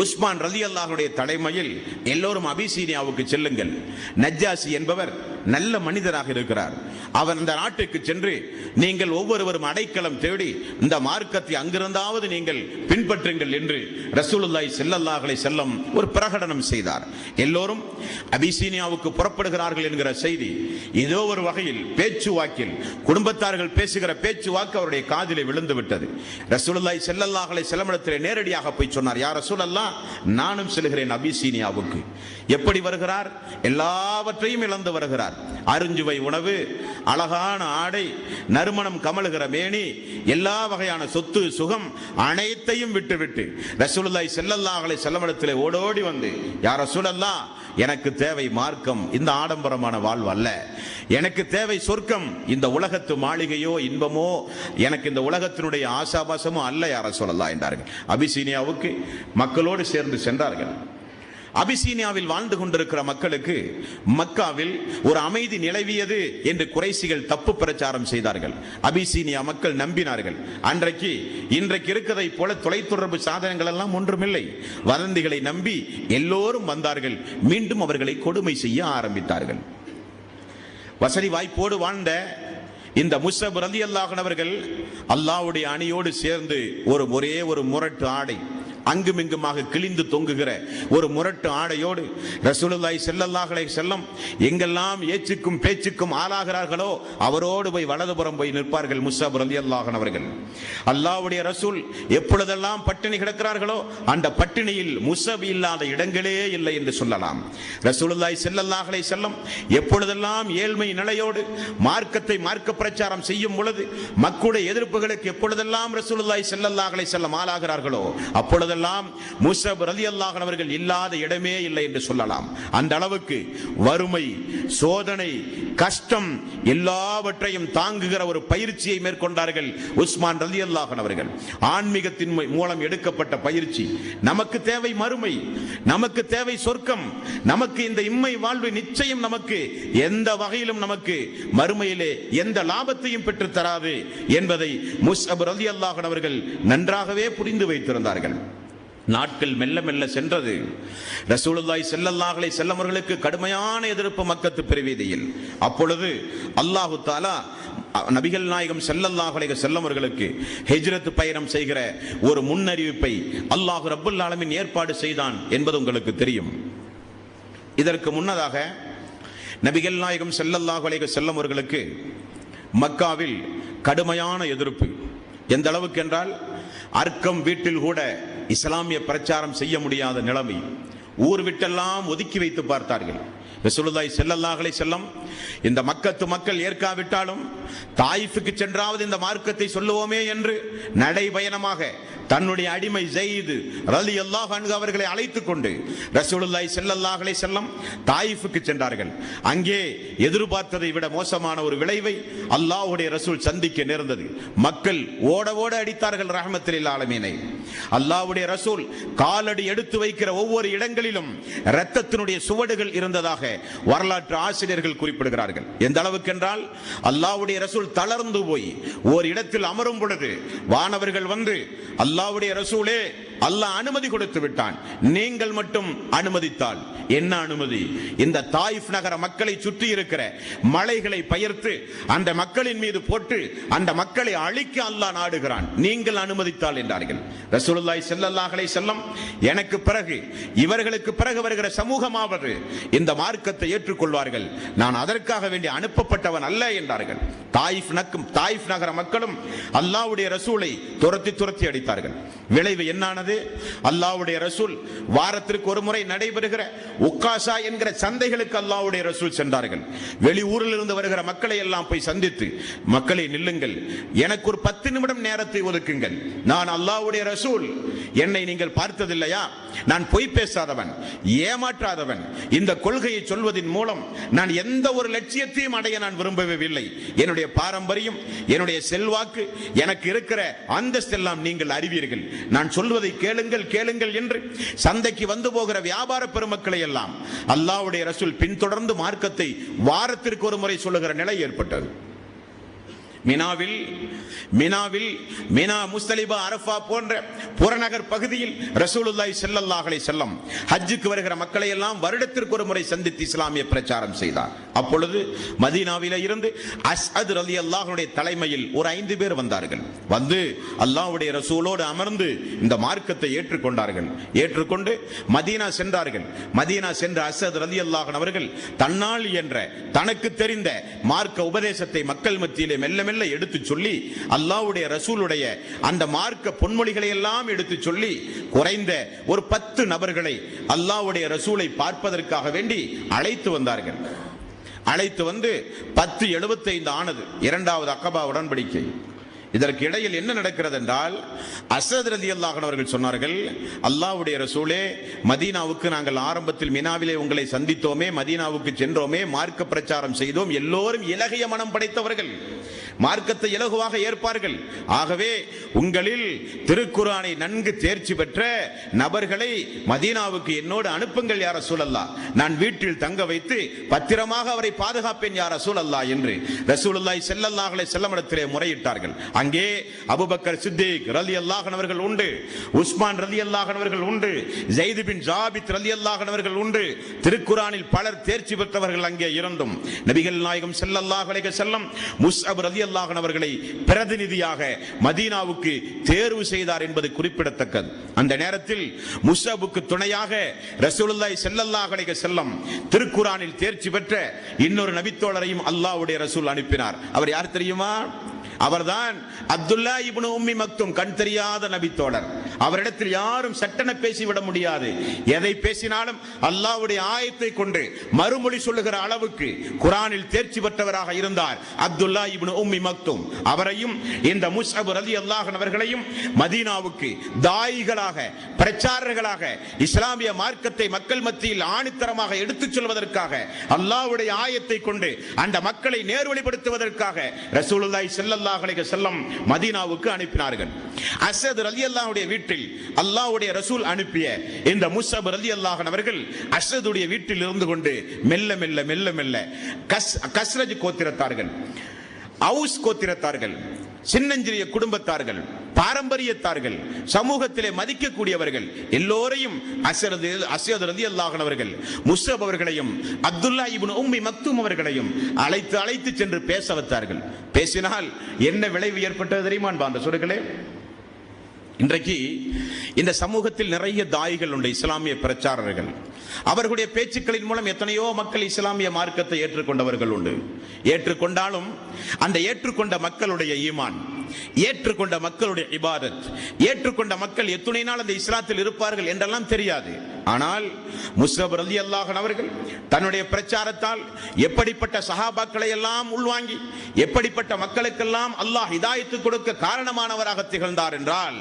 உஸ்மான் ரலியல்லாஹுடைய தலைமையில் எல்லோரும் அபிசீனியாவுக்கு செல்லுங்கள். நஜ்ஜாசி என்பவர் நல்ல மனிதராக இருக்கிறார். அவர் அந்த நாட்டுக்கு சென்று நீங்கள் ஒவ்வொருவரும் அடைக்கலம் தேடி இந்த மார்க்கத்தை அங்கிருந்தாவது நீங்கள் பின்பற்றுங்கள் என்று ரசூலுல்லாஹி ஸல்லல்லாஹு அலைஹி வஸல்லம் ஒரு பிரகடனம் செய்தார். எல்லோரும் அபிசீனியாவுக்கு புறப்படுகிறார்கள் என்கிற செய்தி ஏதோ ஒரு வகையில் பேச்சுவாக்கில் குடும்பத்தார்கள் பேசுகிற பேச்சுவாக்கு அவருடைய காதிலே விழுந்து விட்டது. ரசூலுல்லாஹி ஸல்லல்லாஹு அலைஹி வஸல்லம் இடத்திலே நேரடியாக போய் சொன்னார், யா ரசூலல்லாஹ், நானும் செல்கிறேன் அபிசீனியாவுக்கு. எப்படி வருகிறார்? எல்லாவற்றையும் இழந்து வருகிறார். அருஞ்சுவை உணவு, அழகான ஆடை, நறுமணம் கமழுகிற மேனி, எல்லா வகையான சொத்து சுகம் அனைத்தையும் விட்டுவிட்டு ரசூலுல்லாஹி ஸல்லல்லாஹு அலைஹி வஸல்லம் இடத்திலே ஓடோடி வந்து, யா ரசூலல்லாஹ், எனக்கு தேவை மார்க்கம், இந்த ஆடம்பரமான வாழ்வு அல்ல. எனக்கு தேவை சொர்க்கம், இந்த உலகத்து மாளிகையோ இன்பமோ எனக்கு இந்த உலகத்தினுடைய ஆசாபாசமோ அல்ல யா ரசூலல்லாஹ் என்றார்கள். அபிசீனியாவுக்கு மக்களோடு சேர்ந்து சென்றார்கள். அபிசீனியாவில் வாழ்ந்து கொண்டிருக்கிற மக்களுக்கு மக்காவில் ஒரு அமைதி நிலவியது என்று குறைசிகள் தப்பு பிரச்சாரம் செய்தார்கள். அபிசீனியா மக்கள் நம்பினார்கள். இன்றைக்கு இருக்கிறதை போல தொலைத்தொடர்பு சாதனங்கள் எல்லாம் ஒன்றுமில்லை. வதந்திகளை நம்பி எல்லோரும் வந்தார்கள். மீண்டும் அவர்களை கொடுமை செய்ய ஆரம்பித்தார்கள். வசதி வாய்ப்போடு வாழ்ந்த இந்த முஸ்அப் ரலியல்லாஹு அன்ஹு அவர்கள் அல்லாஹ்வுடைய அணியோடு சேர்ந்து ஒரே ஒரு முரட்டு ஆடை, அங்குமிங்குமாக கிழிந்து தொங்குகிற ஒரு முரட்டு ஆடையோடு ரசூலுல்லாஹி ஸல்லல்லாஹு அலைஹி வஸல்லம் எங்கெல்லாம் ஏச்சுக்கும் பேச்சுக்கும் ஆளாகிறார்களோ அவரோடு போய் வலதுபுறம் போய் நிற்பார்கள் முஸ்அப் ரலியல்லாஹு அன்ஹு அவர்கள். அல்லாஹ்வுடைய ரசூல் எப்பொழுதெல்லாம் பட்டினி கிடக்கிறார்களோ அந்த பட்டினியில் முஸ்அப் இல்லாத இடங்களே இல்லை என்று சொல்லலாம். ரசூலுல்லாஹி ஸல்லல்லாஹு அலைஹி வஸல்லம் எப்பொழுதெல்லாம் ஏழ்மை நிலையோடு மார்க்கத்தை மார்க்க பிரச்சாரம் செய்யும் பொழுது மக்களுடைய எதிர்ப்புகளுக்கு எப்பொழுதெல்லாம் ரசூலுல்லாஹி ஸல்லல்லாஹு அலைஹி வஸல்லம் ஆளாகிறார்களோ அப்பொழுது முஸ்அப் ரலியல்லாஹு அன்ஹு அவர்கள் இல்லாத இடமே இல்லை என்று சொல்லலாம். அந்த அளவுக்கு வறுமை, சோதனை, கஷ்டம் எல்லாவற்றையும் தாங்குகிற ஒரு பயிற்சியை மேற்கொண்டார்கள் உஸ்மான் ரலியல்லாஹு அன்ஹு அவர்கள். ஆன்மீகத்தின் மூலம் எடுக்கப்பட்ட பயிற்சி. நமக்கு தேவை மறுமை, நமக்கு தேவை சொர்க்கம், நமக்கு இந்த இம்மை வாழ்வு நிச்சயம் நமக்கு எந்த வகையிலும் நமக்கு மறுமையிலே எந்த லாபத்தையும் பெற்று தராது என்பதை முஸ்அப் ரலியல்லாஹு அன்ஹு அவர்கள் நன்றாகவே புரிந்து வைத்திருந்தார்கள். நாட்கள் மெல்ல மெல்ல சென்றது. ரசூலுல்லாஹி ஸல்லல்லாஹு அலைஹி வஸல்லம் அவர்களுக்கு கடுமையான எதிர்ப்பு மக்கத்து பெருவீதியில். அப்பொழுது அல்லாஹு தஆலா நபிகள் நாயகம் ஸல்லல்லாஹு அலைஹி வஸல்லம் அவர்களுக்கு ஹிஜ்ரத் பயணம் செய்கிற ஒரு முன்னறிவிப்பை அல்லாஹ் ரப்பல் ஆலமீன் ஏற்பாடு செய்தான் என்பது உங்களுக்கு தெரியும். இதற்கு முன்னதாக நபிகள் நாயகம் ஸல்லல்லாஹு அலைஹி வஸல்லம் அவர்களுக்கு மக்காவில் கடுமையான எதிர்ப்பு. எந்த அளவுக்கு என்றால் அர்க்கம் வீட்டில் கூட இஸ்லாமிய பிரச்சாரம் செய்ய முடியாத நிலைமை. ஊர் விட்டெல்லாம் ஒதுக்கி வைத்து பார்த்தார்கள். ரசூலுல்லாஹி ஸல்லல்லாஹு அலைஹி வஸல்லம் இந்த மக்கத்து மக்கள் ஏற்காவிட்டாலும் தாயிஃபுக்கு சென்றாவது இந்த மார்க்கத்தை சொல்லுவோமே என்று நடைபயணமாக தன்னுடைய அடிமை ஸைத் ரலியல்லாஹு அன்ஹு அவர்களை அழைத்துக் கொண்டு ரசூலுல்லாஹி ஸல்லல்லாஹு அலைஹி வஸல்லம் தாயிஃபுக்கு சென்றார்கள். அங்கே எதிர்பார்த்ததை விட மோசமான ஒரு விளைவை அல்லாஹ்வுடைய ரசூல் சந்திக்க நேர்ந்தது. மக்கள் ஓட ஓட அடித்தார்கள் ரஹ்மத்துல் ஆலமீனை. அல்லாஹ்வுடைய ரசூல் காலடி எடுத்து வைக்கிற ஒவ்வொரு இடங்களிலும் இரத்தத்தினுடைய சுவடுகள் இருந்ததாக வரலாற்று ஆசிரியர்கள் குறிப்பிடுகிறார்கள். எந்த அளவுக்கு என்றால் அல்லாஹ்வுடைய ரசூல் தளர்ந்து போய் ஒரு இடத்தில் அமரும் பொழுது வானவர்கள் வந்து, அல்லாஹ்வுடைய ரசூலே, அல்லாஹ் அனுமதி கொடுத்து விட்டான், நீங்கள் மட்டும் அனுமதித்தால். என்ன அனுமதி? இந்த தாயிஃப் நகர மக்களை சுற்றி இருக்கிற மலைகளை பெயர்த்து அந்த மக்களின் மீது போட்டு அந்த மக்களை அழிக்க அல்லாஹ் நாடுகிறான், நீங்கள் அனுமதித்தால் என்றார்கள். ரசூலுல்லாஹி ஸல்லல்லாஹு அலைஹி வஸல்லம் எனக்கு பிறகு இவர்களுக்கு பிறகு வருகிற சமூகமாவது இந்த மார்க்கத்தை ஏற்றுக்கொள்வார்கள், நான் அதற்காக வேண்டி அனுப்பப்பட்டவன் அல்ல என்றார்கள். தாயிஃப் நகர மக்களும் அல்லாஹ்வுடைய ரசூலை துரத்தி துரத்தி அடித்தார்கள். விளைவு என்னானது? அல்லாஹ்வுடைய ரசூல் வாரத்திற்கு ஒரு முறை நடைபெறுகிற உக்காசா என்கிற சந்தைகளுக்கு அல்லாஹ்வுடைய ரசூல் சென்றார்கள். வெளி ஊரில் இருந்து வருகிற மக்களை எல்லாம் போய் சந்தித்து, மக்களை நில்லுங்கள், எனக்கு ஒரு 10 நிமிடம் நேரத்தை ஒதுக்குங்கள், நான் அல்லாஹ்வுடைய ரசூல், என்னை நீங்கள் பார்த்ததில்லையா? நான் பொய் பேசாதவன், ஏமாற்றாதவன். இந்த கொள்கையை சொல்வதன் மூலம் நான் எந்த ஒரு லட்சியத்தையும் அடைய நான் விரும்பவே இல்லை. என்னுடைய பாரம்பரியம், என்னுடைய செல்வாக்கு, எனக்கு இருக்கிற அந்தஸ்தெல்லாம் நீங்கள் அறிவீர்கள். நான் சொல்வதை கேளுங்கள் கேளுங்கள் என்று சந்தைக்கு வந்து போகிற வியாபார பெருமக்களை எல்லாம் அல்லாஹ்வுடைய ரசூல் பின்தொடர்ந்து மார்க்கத்தை வாரத்திற்கு ஒரு முறை சொல்லுகிற நிலை ஏற்பட்டது. மினாவில் மினா, முஸ்தலிபா, அரஃபா போன்ற புறநகர் பகுதியில் ரசூலுல்லாஹி ஸல்லல்லாஹு அலைஹி வஸல்லம் ஹஜ்ஜுக்கு வருகிற மக்களை எல்லாம் வருடத்திற்கு ஒரு முறை சந்தித்து இஸ்லாமிய பிரச்சாரம் செய்தார். அப்பொழுது மதீனாவிலே இருந்து அஸ்அத் ரலியல்லாஹு அன்ஹுடைய தலைமையில் ஒரு 5 பேர் வந்தார்கள். வந்து அல்லாஹ்வுடைய ரசூலோடு அமர்ந்து இந்த மார்க்கத்தை ஏற்றுக்கொண்டார்கள். ஏற்றுக்கொண்டு மதீனா சென்றார்கள். மதீனா சென்ற அஸ்அத் ரலியல்லாஹு அன்ஹு அவர்கள் தன்னால் என்ற தனக்கு தெரிந்த மார்க்க உபதேசத்தை மக்கள் மத்தியிலே மெல்ல மெல்ல எடுத்து சொல்லி அல்லாஹ்வுடைய ரசூலுடைய அந்த மார்க்க பொன்மொழிகளை எல்லாம் எடுத்து சொல்லி குறைந்த ஒரு 10 நபர்களை அல்லாஹ்வுடைய ரசூலை பார்ப்பதற்காக வேண்டி அழைத்து வந்தார்கள். அழைத்து வந்து 10:75 ஆனது, இரண்டாவது அக்கபா உடன்படிக்கை. இதற்கு இடையில் என்ன நடக்கிறது என்றால், அஸ்அத் ரலியல்லாஹு அன்ஹு அவர்கள் சொன்னார்கள், அல்லாஹ்வுடைய ரசூலே, மதீனாவுக்கு நாங்கள் ஆரம்பத்தில் மினாவிலே உங்களை சந்தித்தோமே, மதீனாவுக்கு சென்றோமே, மார்க்க பிரச்சாரம் செய்தோம், எல்லோரும் இலகிய மனம் படைத்தவர்கள், மார்க்கத்தை இலகுவாக ஏற்பார்கள். ஆகவே உங்களில் திருக்குர்ஆனை நன்கு தேர்ச்சி பெற்ற நபர்களை மதீனாவுக்கு என்னோடு அனுப்புங்கள் யா ரசூலல்லாஹ், நான் வீட்டில் தங்க வைத்து பத்திரமாக அவரை பாதுகாப்பேன் யா ரசூலல்லாஹ் என்று ரசூலுல்லாஹி ஸல்லல்லாஹு அலைஹி வஸல்லம் இடத்திலே முறையிட்டார்கள். அங்கே அபூபக்கர் சித்திக் ரலியல்லாஹு அன்ஹு அவர்கள் உண்டு, உஸ்மான் ரலியல்லாஹு அன்ஹு அவர்கள் உண்டு, ஸைத் பின் ஜாபித் ரலியல்லாஹு அன்ஹு அவர்கள் உண்டு. திருக்குர்ஆனில் பலர் தேர்ச்சி பெற்றவர்கள் அங்கே இருந்தும் நபிகள் நாயகம் ஸல்லல்லாஹு அலைஹி வஸல்லம் முஸ்அப் ரலியல்லாஹு அன்ஹு அவர்களை பிரதிநிதியாக மதீனாவுக்கு தேர்வு செய்தார் என்பது குறிப்பிடத்தக்கது. அந்த நேரத்தில் முஸ்அபுக்கு துணையாக ரசூலுல்லாஹி ஸல்லல்லாஹு அலைஹி வஸல்லம் திருக்குர்ஆனில் தேர்ச்சி பெற்ற இன்னொரு நபித்தோழரையும் அல்லாஹ்வுடைய ரசூல் அனுப்பினார். அவர் யார் தெரியுமா? அவர்தான் அப்துல்லா இப்னு உம்மி மக்தும், கண் தெரியாத நபித்தோழர். அவரிடத்தில் யாரும் சட்டென பேசிவிட முடியாது. எதை பேசினாலும் அல்லாஹ்வுடைய ஆயத்தை கொண்டு மறுமொழி சொல்லுகிற அளவுக்கு குர்ஆனில் தேர்ச்சி பெற்றவராக இருந்தார் அப்துல்லா இப்னு உம்மி மக்தும். அவரையும் இந்த முஸ்அப் ரலியல்லாஹு அன்ஹு அவர்களையும் மதீனாவுக்கு தாயிகளாக, பிரச்சாரர்களாக இஸ்லாமிய மார்க்கத்தை மக்கள் மத்தியில் ஆணித்தரமாக எடுத்துச் சொல்வதற்காக, அல்லாஹ்வுடைய ஆயத்தை கொண்டு அந்த மக்களை நேர்வழிப்படுத்துவதற்காக ரசூலுல்லாஹி ஸல்லல்லாஹு அலைஹி வஸல்லம் மதீனாவுக்கு அனுப்பினார்கள். அஸ்அத் ரலியல்லாஹுடைய வீட்டில் அல்லாஹ்வுடைய ரசூல் அனுப்பிய இந்த முஸ்அப் ரலியல்லாஹு அன்ஹு அவர்கள் அஸ்அதுடைய வீட்டில் இருந்து கொண்டு மெல்ல மெல்ல மெல்ல மெல்ல கஸ்ரஜ் கோத்திரத்தார்கள், அவுஸ் கோத்திரத்தார்கள், சின்னஞ்சிறிய குடும்பத்தார்கள், பாரம்பரியத்தார்கள், சமூகத்திலே மதிக்கக்கூடியவர்கள் எல்லோரையும் அஸ்அத் ரலியல்லாஹு அன்ஹு அவர்கள் முஸ்அப் அவர்களையும் அப்துல்லா இப்னு உம்மி மக்தும் அவர்களையும் அழைத்து சென்று பேச வைத்தார்கள். பேசினால் என்ன விளைவு ஏற்பட்டது தெரியுமா அந்த சொல்லுங்களே? இன்றைக்கு இந்த சமூகத்தில் நிறைய தாயிகள் உண்டு, இஸ்லாமிய பிரச்சாரர்கள். அவர்களுடைய பேச்சுக்களின் மூலம் எத்தனையோ மக்கள் இஸ்லாமிய மார்க்கத்தை ஏற்றுக்கொண்டவர்கள் உண்டு. ஏற்றுக்கொண்டாலும் அந்த ஏற்றுக்கொண்ட மக்களுடைய ஈமான், ஏற்றுக்கொண்ட மக்களுடைய இபாதத், ஏற்றுக்கொண்ட மக்கள் எத்துணை நாள் அந்த இஸ்லாத்தில் இருப்பார்கள் என்றெல்லாம் தெரியாது. ஆனால் முஸ்அப் ரலியல்லாஹு அன்ஹு அவர்கள் தன்னுடைய பிரச்சாரத்தால் எப்படிப்பட்ட சஹாபாக்களை எல்லாம் உள்வாங்கி எப்படிப்பட்ட மக்களுக்கெல்லாம் அல்லாஹ் ஹிதாயத்து கொடுக்க காரணமானவராக திகழ்ந்தார் என்றால்,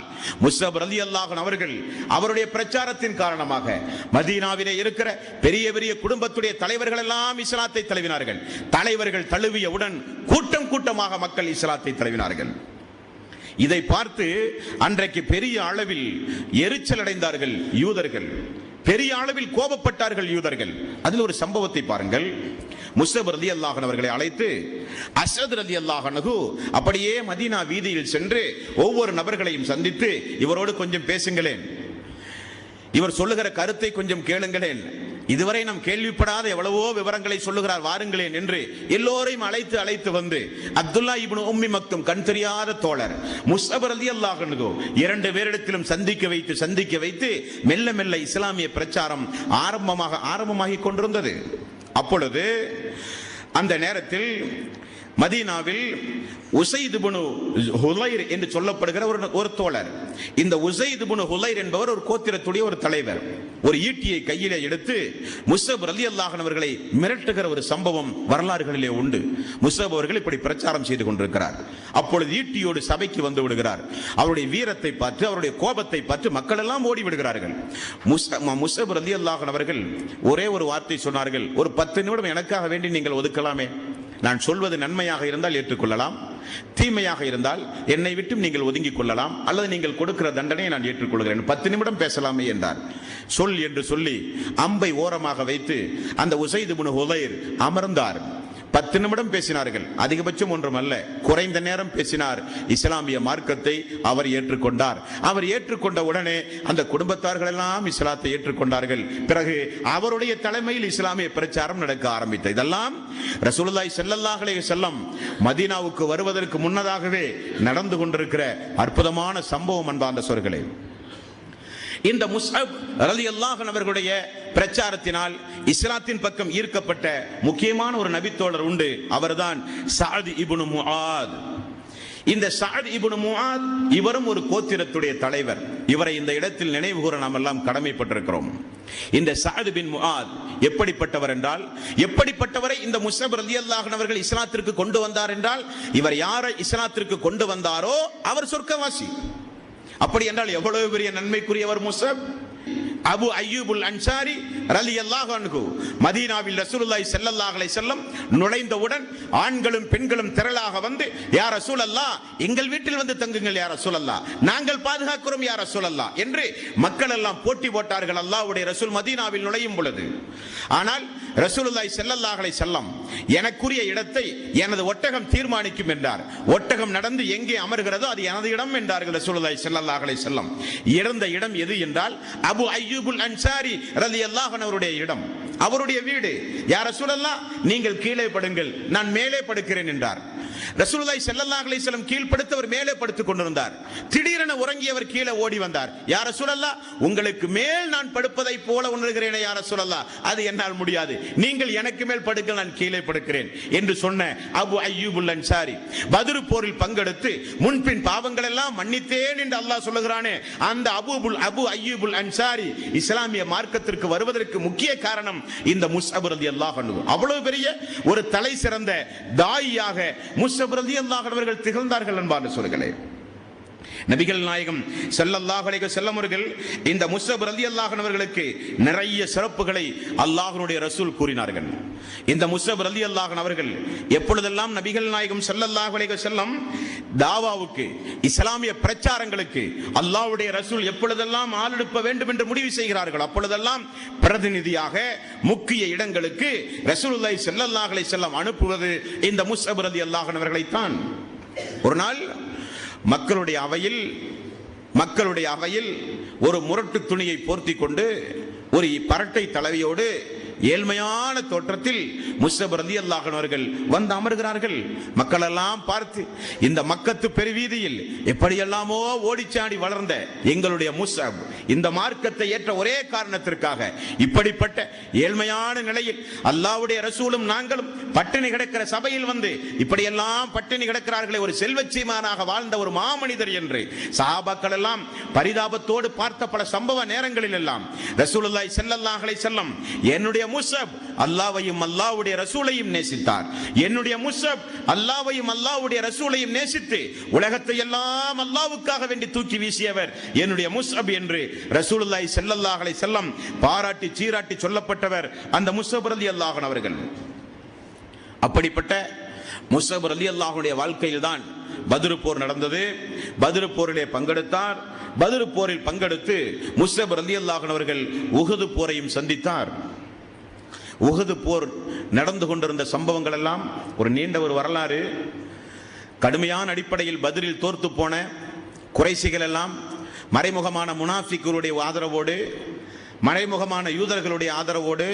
முஸ்அப் ரலியல்லாஹு அன்ஹு அவர்கள் அவருடைய பிரச்சாரத்தின் காரணமாக மதீனாவிலே இருக்கிற பெரிய பெரிய குடும்பத்துடைய தலைவர்கள் எல்லாம் இஸ்லாத்தை தழுவினார்கள். தலைவர்கள் தழுவியவுடன் கூட்டம் கூட்டமாக மக்கள் இஸ்லாத்தை தழுவினார்கள். இதை பார்த்து அன்றைக்கு பெரிய அளவில் எரிச்சல் அடைந்தார்கள் யூதர்கள், பெரிய அளவில் கோபப்பட்டார்கள் யூதர்கள். அதில் ஒரு சம்பவத்தை பாருங்கள். முஸ்அப் ரலியல்லாஹு அன்ஹு அவர்களை அழைத்து அஸ்அத் ரலியல்லாஹு அன்ஹு அப்படியே மதீனா வீதியில் சென்று ஒவ்வொரு நபர்களையும் சந்தித்து, இவரோடு கொஞ்சம் பேசுங்களேன், இவர் சொல்லுகிற கருத்தை கொஞ்சம் கேளுங்களேன், இதுவரை நாம் கேள்விப்படாத எவ்வளவோ விவரங்களை சொல்லுகிறார், வாருங்களேன் என்று எல்லோரையும் அழைத்து வந்து அப்துல்லா இப்னு உம்மி மக்தும், கண் தெரியாத தோழர், முஸ்அப் ரலியல்லாஹு அன்ஹு 2 பேரிடத்திலும் சந்திக்க வைத்து மெல்ல மெல்ல இஸ்லாமிய பிரச்சாரம் ஆரம்பமாகி கொண்டிருந்தது. அப்பொழுது அந்த நேரத்தில் மதீனாவில் உஸைத் இப்னு ஹுலைர் என்று சொல்லப்படுகிற ஒரு தோழர், இந்த உஸைத் இப்னு ஹுலைர் என்பவர் ஒரு கோத்திரத்துடைய ஒரு தலைவர், ஒரு ஈட்டியை கையிலே எடுத்து முஸ்அப் ரலியல்லாஹு அன்ஹு அவர்களை மிரட்டுகிற ஒரு சம்பவம் வரலாறுகளிலே உண்டு. முஸ்அப் அவர்கள் இப்படி பிரச்சாரம் செய்து கொண்டிருக்கிறார். அப்பொழுது ஈட்டியோடு சபைக்கு வந்து விடுகிறார். அவருடைய வீரத்தை பார்த்து, அவருடைய கோபத்தை பார்த்து மக்கள் எல்லாம் ஓடி விடுகிறார்கள். முஸ்அப் ரலியல்லாஹு அன்ஹு அவர்கள் ஒரே ஒரு வார்த்தை சொன்னார்கள், ஒரு 10 நிமிடம் எனக்காக வேண்டி நீங்கள் ஒதுக்கலாமே, நான் சொல்வது நன்மையாக இருந்தால் ஏற்றுக்கொள்ளலாம், தீமையாக இருந்தால் என்னை விட்டும் நீங்கள் ஒதுங்கிக் கொள்ளலாம், அல்லது நீங்கள் கொடுக்கிற தண்டனையை நான் ஏற்றுக்கொள்கிறேன், 10 நிமிடம் பேசலாமே என்றார். சொல் என்று சொல்லி அம்பை ஓரமாக வைத்து அந்த உஸைத் இப்னு ஹுலைர் அமர்ந்தார். 10 நிமிடம் பேசினார்கள், அதிகபட்சம் ஒன்றும் அல்ல, குறைந்த நேரம் பேசினார். இஸ்லாமிய மார்க்கத்தை அவர் ஏற்றுக்கொண்டார். அவர் ஏற்றுக்கொண்ட உடனே அந்த குடும்பத்தார்கள் எல்லாம் இஸ்லாத்தை ஏற்றுக்கொண்டார்கள். பிறகு அவருடைய தலைமையில் இஸ்லாமிய பிரச்சாரம் நடக்க ஆரம்பித்தது. இதெல்லாம் ரசூலுல்லாஹி ஸல்லல்லாஹு அலைஹி வஸல்லம் மதீனாவுக்கு வருவதற்கு முன்னதாகவே நடந்து கொண்டிருக்கிற அற்புதமான சம்பவம் அன்பார்ந்த சகோதரர்களே. இந்த முஸ்அப் ரலியல்லாஹு அன்ஹு அவர்களுடைய பிரச்சாரத்தினால் இஸ்லாத்தின் பக்கம் ஈர்க்கப்பட்ட முக்கியமான ஒரு நபித்தோழர் உண்டு. அவர்தான் சஅத் இப்னு முஆத். இந்த சஅத் இப்னு முஆத் இவரும் ஒரு கோத்திரத்துடைய தலைவர். இவரை இந்த இடத்தில் நினைவு கூற நாம் எல்லாம் கடமைப்பட்டிருக்கிறோம். இந்த சஅத் பின் முஆத் எப்படிப்பட்டவர் என்றால், எப்படிப்பட்டவரை இந்த முஸ்அப் ரலியல்லாஹு அன்ஹு அவர்கள் இஸ்லாத்திற்கு கொண்டு வந்தார் என்றால், இவர் யாரை இஸ்லாத்திற்கு கொண்டு வந்தாரோ அவர் சொர்க்கவாசி. அப்படி என்றால் எவ்வளவு பெரிய நன்மைக்குரியவர் முஸ்அப். அபு அய்யூபுல் அன்சாரி ரலியல்லாஹு அன்ஹு மதீனாவில் ரசூலுல்லாஹி ஸல்லல்லாஹு அலைஹி வஸல்லம் நுழைந்தவுடன் ஆண்களும் பெண்களும் திரளாக வந்து, யா ரசூலல்லாஹ், எங்கள் வீட்டில் வந்து தங்குங்கள் யா ரசூலல்லாஹ், நாங்கள் பாதுகாக்கிறோம் யா ரசூலல்லாஹ் என்று மக்கள் எல்லாம் போட்டி போட்டார்கள் அல்லாஹ்வுடைய ரசூல் மதீனாவில் நுழையும் பொழுது. ஆனால் ரசூலுல்லாஹி ஸல்லல்லாஹு அலைஹி வஸல்லம் எனக்குரிய இடத்தை எனது ஒட்டகம் தீர்மானிக்கும் என்றார். ஒட்டகம் நடந்து எங்கே அமர்கிறதோ அது எனது இடம் என்றார்கள் ரசூலுல்லாஹி ஸல்லல்லாஹு அலைஹி வஸல்லம். இருந்த இடம் எது என்றால் அபு அய்யூபுல் அன்சாரி ரலியல்லாஹு அன்ஹு அவருடைய இடம், அவருடைய வீடு. யா ரசூலல்லாஹ், நீங்கள் கீழே படுங்கள், நான் மேலே படுக்கிறேன் என்றார். ரசூலுல்லாஹி ஸல்லல்லாஹு அலைஹி வஸல்லம் கீழ்ப்படுத்தவர் மேலே படுத்துக் கொண்டிருந்தார். திடீரென உறங்கியவர் கீழே ஓடி வந்தார். யா ரசூலல்லாஹ், உங்களுக்கு மேல் நான் படுப்பதை போல உணர்கிறேனே யா ரசூலல்லாஹ், அது என்னால் முடியாது, நீங்கள் எனக்கு மேல் படுக்க, நான் கீழே படுக்கிறேன் என்று சொன்ன அபு அய்யூபுல் அன்சாரி பத்ர் போரில் பங்கெடுத்து முன்பின் பாவங்கள் எல்லாம் மன்னித்தேன் என்று அல்லாஹ் சொல்லுகிறானே, அந்த அபு அய்யூபுல் அன்சாரி இஸ்லாமிய மார்க்கத்திற்கு வருவதற்கு முக்கிய காரணம் இந்த முஸ்அப் ரலியல்லாஹு அன்ஹு. அவ்வளவு பெரிய ஒரு தலை சிறந்த தாயியாக முஸ்அப் ரலியல்லாஹு அன்ஹு அவர்கள் திகழ்ந்தார்கள் அன்பார்ந்த சகோதரர்களே. நபிகள் நாயகம் ஸல்லல்லாஹு அலைஹி வஸல்லம் அவர்கள் இந்த முஸ்அப் ரலியல்லாஹு அன்ஹு அவர்களுக்கு நிறைய சிறப்புகளை அல்லாஹ்வுடைய ரசூல் கூறினார்கள். இந்த முஸ்அப் ரலியல்லாஹு அன்ஹு அவர்கள் எப்பொழுதெல்லாம் நபிகள் நாயகம் ஸல்லல்லாஹு அலைஹி வஸல்லம் தாவாவுக்கு, இஸ்லாமிய பிரச்சாரங்களுக்கு அல்லாஹ்வுடைய ரசூல் எப்பொழுதெல்லாம் ஆளெடுக்க வேண்டும் என்று முடிவு செய்கிறார்கள், அப்பொழுதெல்லாம் பிரதிநிதியாக முக்கிய இடங்களுக்கு ரசூலுல்லாஹி ஸல்லல்லாஹு அலைஹி வஸல்லம் அனுப்புவது இந்த முஸ்அப் ரலியல்லாஹு அன்ஹு அவர்களைத்தான். ஒரு நாள் மக்களுடைய அவையில் ஒரு முரட்டு துணியை போர்த்தி கொண்டு ஒரு பரட்டை தலைவியோடு ஏழ்மையான தோற்றத்தில் முஸ்அப் ரலியல்லாஹு அன்ஹு அவர்கள் வந்து அமர்கிறார்கள். மக்கள் எல்லாம் பார்த்து, இந்த மக்கத்து பெருவீதியில் எப்படியெல்லாமோ ஓடிச்சாடி வளர்ந்த எங்களுடைய முஸ்அப் இந்த மார்க்கத்தை ஏற்ற ஒரே காரணத்திற்காக இப்படிப்பட்ட ஏழ்மையான நிலையில் அல்லாஹ்வுடைய ரசூலும் நாங்களும் பட்டினி கிடக்கிற சபையில் வந்து இப்படியெல்லாம் பட்டினி கிடக்கிறார்களே, ஒரு செல்வச்சீமானாக வாழ்ந்த ஒரு மாமனிதர் என்று சஹாபாக்கள் எல்லாம் பரிதாபத்தோடு பார்த்த பல சம்பவ நேரங்களில் எல்லாம் ரசூலுல்லாஹி ஸல்லல்லாஹு அலைஹி வஸல்லம் என்னுடைய முஸ்அப் அல்லாஹ்வையும் அல்லாஹ்வுடைய ரசூலையும் நேசித்தார். என்னுடைய முஸ்அப் அல்லாஹ்வையும் அல்லாஹ்வுடைய ரசூலையும் நேசித்து உலகத்தை எல்லாம் அல்லாஹ்வுக்காக வேண்டி தூக்கி வீசியவர் என்னுடைய முஸ்அப் என்று ரசூலுல்லாஹி ஸல்லல்லாஹு அலைஹி வஸல்லம் பாராட்டி சீராட்டி சொல்லப்பட்டவர் அந்த முஸ்அப் ரலியல்லாஹு அன்ஹு அவர்கள். அப்படிப்பட்ட முஸ்அப் ரலியல்லாஹு அன்ஹுடைய வாழ்க்கையில் தான் பத்ர் போர் நடந்தது. பத்ர் போரிலே பங்கெடுத்தார். பத்ர் போரில் பங்கெடுத்து முஸ்அப் ரலியல்லாஹு அன்ஹு அவர்கள் உஹது போரையும் சந்தித்தார். உஹது போர் நடந்து கொண்டிருந்த சம்பவங்கள் எல்லாம் ஒரு நீண்ட ஒரு வரலாறு. கடுமையான அடிப்படையில் பத்ரில் தோர்த்து போன குறைஷிகள் எல்லாம் மறைமுகமான முனாஃபிக்குகளுடைய ஆதரவோடு, மறைமுகமான யூதர்களுடைய ஆதரவோடு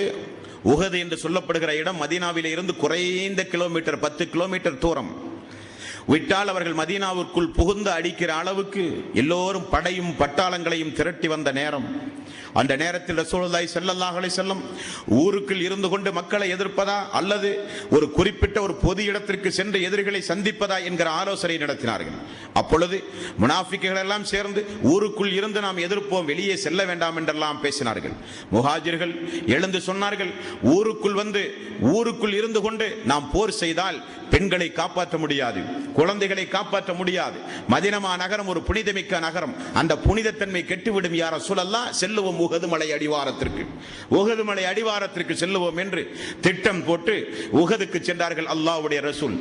உஹது என்று சொல்லப்படுகிற இடம் மதீனாவிலே இருந்து குறைந்த கிலோமீட்டர், 10 கிலோமீட்டர் தூரம் விட்டால் அவர்கள் மதீனாவிற்குள் புகுந்து அடிக்கிற அளவுக்கு எல்லோரும் படையும் பட்டாளங்களையும் திரட்டி வந்த நேரம். அந்த நேரத்தில் ரசூலுல்லாஹி ஸல்லல்லாஹு அலைஹி வஸல்லம் ஊருக்குள் இருந்து கொண்டு மக்களை எதிர்ப்பதா அல்லது ஒரு குறிப்பிட்ட ஒரு பொது இடத்திற்கு சென்று எதிரிகளை சந்திப்பதா என்கிற ஆலோசனை நடத்தினார்கள். அப்பொழுது முனாஃபிக்குகள் எல்லாம் சேர்ந்து ஊருக்குள் இருந்து நாம் எதிர்ப்போம், வெளியே செல்ல வேண்டாம் என்றெல்லாம் பேசினார்கள். முஹாஜிர்கள் எழுந்து சொன்னார்கள், ஊருக்குள் இருந்து கொண்டு நாம் போர் செய்தால் பெண்களை காப்பாற்ற முடியாது, குழந்தைகளை காப்பாற்ற முடியாது. மதீனா நகரம் ஒரு புனிதமிக்க நகரம், அந்த புனிதத்தன்மை கெட்டுவிடும். யா ரசூலல்லாஹ், செல்லுவோம் உஹது மலை அடிவாரத்திற்கு செல்லுவோம் என்று திட்டம் போட்டு உஹதுக்கு சென்றார்கள் அல்லாஹ்வுடைய ரசூல்.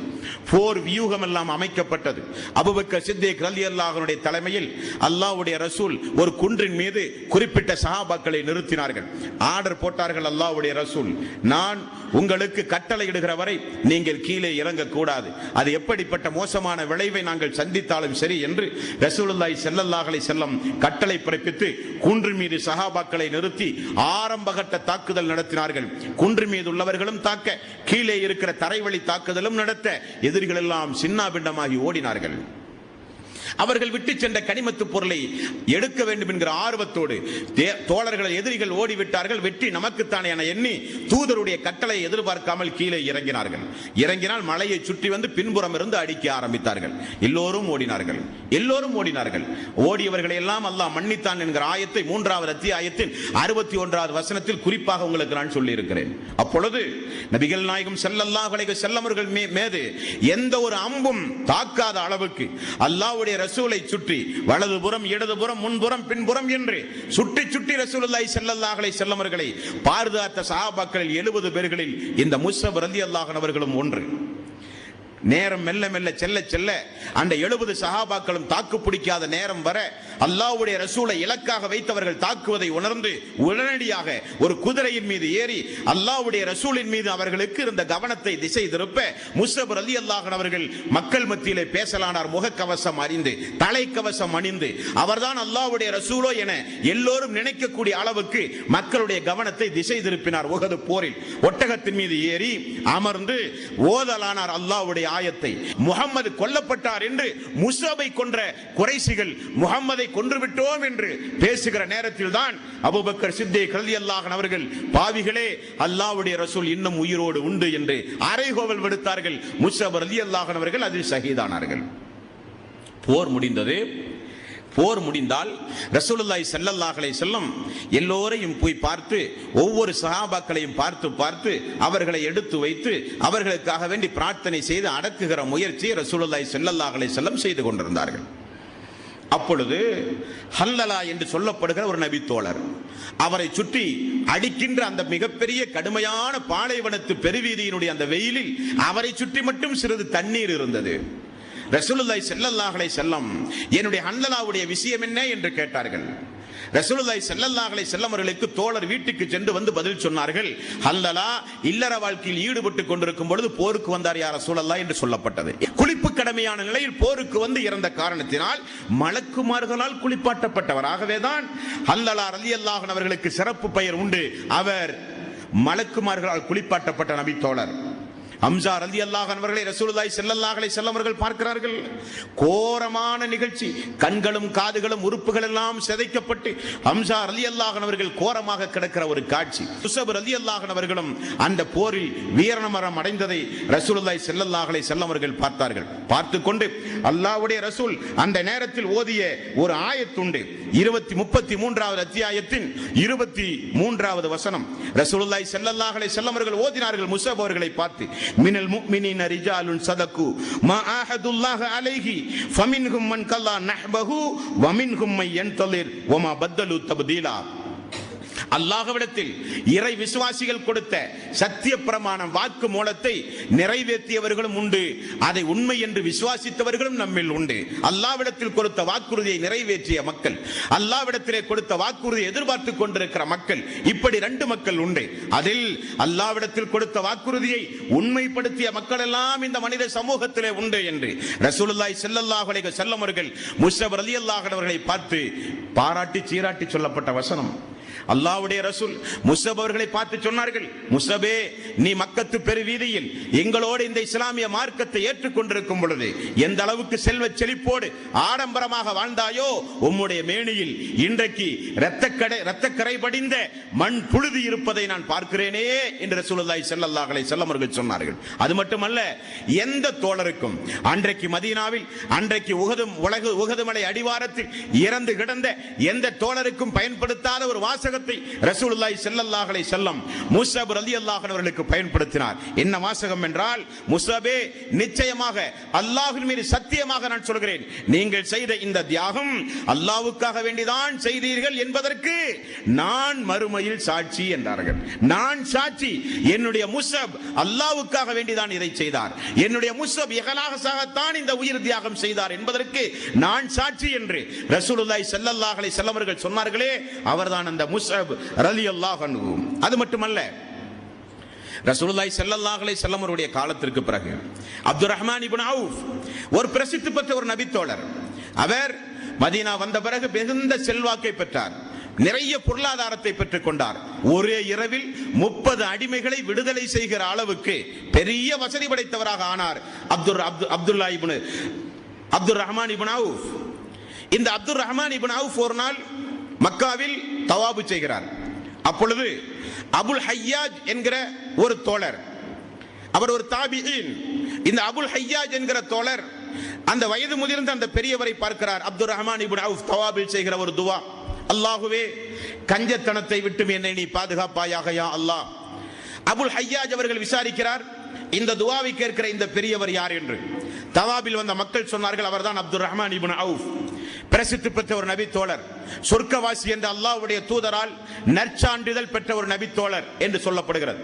போர் வியூகம் எல்லாம் அமைக்கப்பட்டது. அபூபக்கர் அபூபக்கர் சித்திக் ரலியல்லாஹு அன்ஹுடைய தலைமையில் அல்லாஹ்வுடைய ரசூல் ஒரு குன்றின் மீது குறிப்பிட்ட சஹாபாக்களை நிறுத்தினார்கள். ஆர்டர் போட்டார்கள். அல்லாஹ்வுடைய ரசூல், நான் உங்களுக்கு கட்டளையிடுகிற வரை நீங்கள் கீழே இறங்கக்கூடாது, அது எப்படிப்பட்ட மோசமான விளைவை நாங்கள் சந்தித்தாலும் சரி என்று ரசூலுல்லாஹி ஸல்லல்லாஹு அலைஹி வஸல்லம் கட்டளை பிறப்பித்து குன்றின் மீது சஹாபாக்களை நிறுத்தி ஆரம்பகட்ட தாக்குதல் நடத்தினார்கள். குன்றின் மீது உள்ளவர்களும் தாக்க, கீழே இருக்கிற தரைவழி தாக்குதலும் நடத்த எதிரிகள் எல்லாம் சின்னாபிண்டமாகி ஓடினார்கள். அவர்கள் விட்டு சென்ற கனிமத்து பொருளை எடுக்க வேண்டும் என்கிற ஆர்வத்தோடு தோழர்கள் எதிரிகள் ஓடிவிட்டார்கள். வெற்றி நமக்குத்தானே என எண்ணி தூதருடைய கட்டளை எதிர்பார்க்காமல் கீழே இறங்கினார்கள். இறங்கினால் மலையை சுற்றி வந்து பின்புறம் இருந்து அடிக்க ஆரம்பித்தார்கள். எல்லோரும் ஓடினார்கள். ஓடியவர்களை எல்லாம் அல்லாஹ் மன்னித்தான் என்கிற ஆயத்தை 3வது அத்தியாயத்தின் 61வது வசனத்தில் குறிப்பாக உங்களுக்கு நான் சொல்லி இருக்கிறேன். அப்பொழுது நபிகள் நாயகம் ஸல்லல்லாஹு அலைஹி வஸல்லம் அவர்கள் மீது எந்த ஒரு அம்பும் தாக்காத அளவுக்கு அல்லாஹ்வுடைய ரசூலை சுற்றி வலதுபுறம், இடதுபுறம், முன்புறம், பின்புறம் என்று சுற்றி சுற்றி ரசூலுல்லாஹி ஸல்லல்லாஹு அலைஹி வஸல்லம் அவர்களை பாதுகாத்த சஹாபாக்களில் 70 பேர்களில் இந்த முஸ்அப் ரலியல்லாஹு அன்ஹு அவர்களும் ஒன்று. நேரம் மெல்ல மெல்ல செல்ல செல்ல அந்த 70 சஹாபாக்களும் தாக்கு பிடிக்காத நேரம் வர அல்லாஹ்வுடைய ரசூலை இலக்காக வைத்தவர்கள் தாக்குவதை உணர்ந்து உடனடியாக ஒரு குதிரையின் மீது ஏறி அல்லாஹ்வுடைய ரசூலின் மீது அவர்களுக்கு இருந்த கவனத்தை திசை திருப்ப முஸ்அப் ரலியல்லாஹு அன்ஹு அவர்கள் மக்கள் மத்தியிலே பேசலானார். முகக்கவசம் அணிந்து, தலைக்கவசம் அணிந்து, அவர்தான் அல்லாஹ்வுடைய ரசூலோ என எல்லோரும் நினைக்கக்கூடிய அளவுக்கு மக்களுடைய கவனத்தை திசை திருப்பினார். உஹது போரில் ஒட்டகத்தின் மீது ஏறி அமர்ந்து ஓதலானார் அல்லாஹ்வுடைய ஆயத்தை. முஹம்மது கொல்லப்பட்டார் என்று முஸ்அபை கொன்ற குறைஷிகள் முஹம்மதை கொன்றுவிட்டோம் என்று பேசுகிற நேரத்தில் தான் அபூபக்கர் சித்திக் ரலியல்லாஹு அன்ஹு அவர்கள், பாவிகளே, அல்லாஹ்வுடைய ரசூல் இன்னும் உயிரோடு உண்டு என்று அறைகோவல் விடுத்தார்கள். முஸ்அப் ரலியல்லாஹு அன்ஹு அவர்கள் அதில் ஷஹீதானார்கள். போர் முடிந்தது. போர் முடிந்தால் ரசூலுல்லாஹி ஸல்லல்லாஹு அலைஹி வஸல்லம் எல்லோரையும் போய் பார்த்து, ஒவ்வொரு சஹாபாக்களையும் பார்த்து அவர்களை எடுத்து வைத்து அவர்களுக்காக வேண்டி பிரார்த்தனை செய்து அடக்குகிற முயற்சியை ரசூலுல்லாஹி ஸல்லல்லாஹு அலைஹி வஸல்லம் செய்து கொண்டிருந்தார்கள். அப்பொழுது ஹல்லலா என்று சொல்லப்படுகிற ஒரு நபி தோழர், அவரை சுற்றி அடிக்கின்ற அந்த மிகப்பெரிய கடுமையான பாலைவனத்து பெருவீதியினுடைய அந்த வெயிலில் அவரை சுற்றி மட்டும் சிறிது தண்ணீர் இருந்தது. ரசூலுல்லாஹி ஸல்லல்லாஹு அலைஹி வஸல்லம், என்னுடைய ஹல்லலாவுடைய விஷயம் என்ன என்று கேட்டார்கள். ரசூலுல்லாஹி ஸல்லல்லாஹு அலைஹி வஸல்லம் அவர்களுக்கு தோழர் வீட்டுக்கு சென்று வந்து பதில் சொன்னார்கள். ஹல்லலா இல்லற வாழ்க்கையில் ஈடுபட்டு கொண்டிருக்கும் பொழுது போருக்கு வந்தார் யா ரசூலல்லாஹ் என்று சொல்லப்பட்டது. குளிப்பு கடமையான நிலையில் போருக்கு வந்து இறந்த காரணத்தினால் மலக்குமார்களால் குளிப்பாட்டப்பட்டவர். ஆகவேதான் ஹல்லலா ரலியல்லாஹு அன்ஹு அவர்களுக்கு சிறப்பு பெயர் உண்டு. அவர் மலக்குமார்களால் குளிப்பாட்டப்பட்ட நபி தோழர். ஹம்ஸா ரலியல்லாஹு அன்ஹு அவர்களை ரசூலுல்லாஹி ஸல்லல்லாஹு அலைஹி வஸல்லம் அவர்கள் பார்க்கிறார்கள். கோரமான நிகழ்ச்சி, கண்களும் காதுகளும் உறுப்புகள் எல்லாம் சிதைக்கப்பட்டு ஹம்ஸா ரலியல்லாஹு அன்ஹு அவர்கள் கோரமாக கிடக்கிற ஒரு காட்சி. முஸ்அப் ரலியல்லாஹு அன்ஹு அவர்களும் அந்த போரில் வீரமரணம் அடைந்ததை ரசூலுல்லாஹி ஸல்லல்லாஹு அலைஹி வஸல்லம் அவர்கள் பார்த்தார்கள். பார்த்துக்கொண்டு அல்லாஹ்வுடைய ரசூல் அந்த நேரத்தில் ஓதிய ஒரு ஆயத்துண்டு, 33வது அத்தியாயத்தின் 23வது வசனம். ரசூலுல்லாஹி ஸல்லல்லாஹு அலைஹி வஸல்லம் அவர்கள் ஓதினார்கள் முஸ்அப் அவர்களை பார்த்து, மினல் முஃமினீன ரிஜாலுன் ஸதகு மா ஆஹதுல்லாஹு அலைஹி ஃபமின்ஹும் மன் கல்லா நஹ்பஹு வமின்ஹும் மை யன்தலிர் வமா பத்தலு தப்தீலா. அல்லாஹ்விடத்தில் இறை விசுவாசிகள் கொடுத்த சத்திய பிரமாணம் வாக்கு மூலத்தை நிறைவேற்றியவர்களும் உண்டு, அதை உண்மை என்று விசுவாசித்தவர்களும் நம்மில் உண்டு. அல்லாஹ்விடத்தில் கொடுத்த வாக்குறுதியை நிறைவேற்றிய மக்கள், அல்லாஹ்விடத்திலே கொடுத்த வாக்குறுதியை எதிர்பார்த்து கொண்டிருக்கிற மக்கள், இப்படி 2 மக்கள் உண்டு. அதில் அல்லாஹ்விடத்தில் கொடுத்த வாக்குறுதியை உண்மைப்படுத்திய மக்கள் எல்லாம் இந்த மனித சமூகத்திலே உண்டு என்று ரசூலுல்லாஹி ஸல்லல்லாஹு அலைஹி வஸல்லம் அவர்கள் முஸ்அப் ரலியல்லாஹு அன்ஹு அவர்களை பார்த்து பாராட்டி சீராட்டி சொல்லப்பட்ட வசனம். அல்லாஹ்வுடைய ரசூல் முஸ்அப் அவர்களை பார்த்து சொன்னார்கள், முஸ்அபே, நீ மக்கத்து பெருவீதியில் எங்களோடு இந்த இஸ்லாமிய மார்க்கத்தை ஏற்றுக்கொண்டிருக்கும் பொழுது எந்த அளவுக்கு செல்வ செழிப்போடு ஆடம்பரமாக வாழ்ந்தாயோ, உம்முடைய மேனியில் இன்றைக்கு இரத்தக்கரை படிந்த மண் புழுதி இருப்பதை நான் பார்க்கிறேனே என்று ரசூலுல்லாஹி ஸல்லல்லாஹு அலைஹி வஸல்லம் அவர்கள் சொன்னார்கள். அது மட்டுமல்ல, எந்த தோழருக்கும் அன்றைக்கு மதீனாவில், அன்றைக்கு உஹது மலை அடிவாரத்தில் இறந்து கிடந்த எந்த தோழருக்கும் பயன்படுத்தாத ஒரு வாசகத்தை ரசூலுல்லாஹி ஸல்லல்லாஹு அலைஹி வஸல்லம் முஸ்அப் ரலியல்லாஹு அன்ஹு அவர்களுக்கு பயன்படுத்தினார். என்ன வாசகம் என்றால், முஸ்அபே, நிச்சயமாக அல்லாஹ்வின் மீது சத்தியமாக நான் சொல்கிறேன், நீங்கள் செய்த இந்த தியாகம் அல்லாஹ்வுக்காக வேண்டிதான் செய்தீர்கள் என்பதற்கு நான் மறுமையில் சாட்சி என்றார்கள். நான் சாட்சி, என்னுடைய முஸ்அப் அல்லாஹ்வுக்காக வேண்டிதான் இதை செய்தார், என்னுடைய முஸ்அப் இஹ்லாஸாகத்தான் இந்த உயிர் தியாகம் செய்தார் என்பதற்கு நான் சாட்சி என்று ரசூலுல்லாஹி ஸல்லல்லாஹு அலைஹி வஸல்லம் அவர்கள் சொன்னார்களே, அவர்தான் அந்த முஸ்அப் ரலியல்லாஹு அன்ஹு. அது மட்டுமல்ல, ரசூலுல்லாஹி ஸல்லல்லாஹு அலைஹி வஸல்லம் அவருடைய காலத்திற்கு பிறகு அப்துர் ரஹ்மான் இப்னு அவுஃப் ஒரு பிரசித்தி பெற்ற ஒரு நபித்தோழர். அவர் மதீனா வந்த பிறகு மிகுந்த செல்வாக்கை பெற்றார், நிறைய பொருளாதாரத்தை பெற்றுக் கொண்டார். ஒரே இரவில் 30 அடிமைகளை விடுதலை செய்கிற அளவுக்கு பெரிய வசதி படைத்தவராக ஆனார் அப்துர் ரஹ்மான் இப்னு அவுஃப். இந்த அப்துர் ரஹ்மான் இப்னு அவுஃப் ஒரு நாள் மக்காவில் தவாபு செய்கிறார். அப்பொழுது அபுல் ஹய்யாஜ் என்கிற ஒரு தோழர், அவர் ஒரு தாபிஈன். இந்த அபுல் ஹய்யாஜ் என்கிற தோழர் அந்த வயது முதிர்ந்த அந்த பெரியவரை பார்க்கிறார். அப்துர் ரஹ்மான் இப்னு அவுஃப் தவாபில் செய்கிற ஒரு துவா, அல்லாஹுவே, கஞ்சத்தனத்தை விட்டு என்னை நீ பாதுகாப்பாயாக யா அல்லாஹ். அபுல் ஹய்யாஜ் அவர்கள் விசாரிக்கிறார், இந்த துவாவை கேட்கிற இந்த பெரியவர் யார் என்று. தவாபில் வந்த மக்கள் சொன்னார்கள், அவர்தான் அப்துர் ரஹ்மான் இப்னு அவுஃப், பிரசித்தி பெற்ற ஒரு நபி தோழர், சொர்க்கவாசி என்ற அல்லாஹ்வுடைய தூதரால் நற்சான்றிதழ் பெற்ற ஒரு நபி தோழர் என்று சொல்லப்படுகிறது.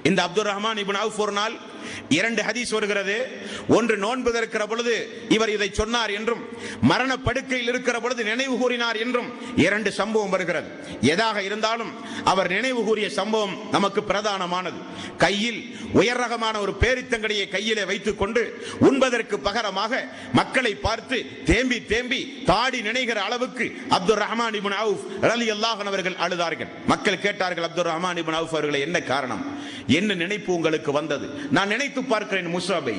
இந்த அப்துர் ரஹ்மான் இப்னு அவுஃப் ஒரு நாள் 2 ஹதீஸ் வருகிறது. ஒன்று, நோன்பு இருக்கிற பொழுது இவர் இதை சொன்னார் என்றும், மரண படுக்கையில் இருக்கிற பொழுது நினைவு கூறினார் என்றும் 2 சம்பவம் வருகிறது. எதாக இருந்தாலும் அவர் நினைவு கூறிய சம்பவம் நமக்கு பிரதானமானது. கையில் உயர் ரகமான ஒரு பேரித்தங்கடியை கையிலே வைத்துக் கொண்டு உண்பதற்கு பகரமாக மக்களை பார்த்து தேம்பி தேம்பி தாடி நினைகிற அளவுக்கு அப்துர் ரஹ்மான் இப்னு அவுஃப் ரலியல்லாஹு அன்ஹு அவர்கள் அழுதார்கள். மக்கள் கேட்டார்கள், அப்துர் ரஹ்மான் இப்னு அவுஃப் அவர்களே, என்ன காரணம், என்ன நினைப்பு உங்களுக்கு வந்தது? நான் நினைத்து பார்க்கிறேன் முஸ்அபை,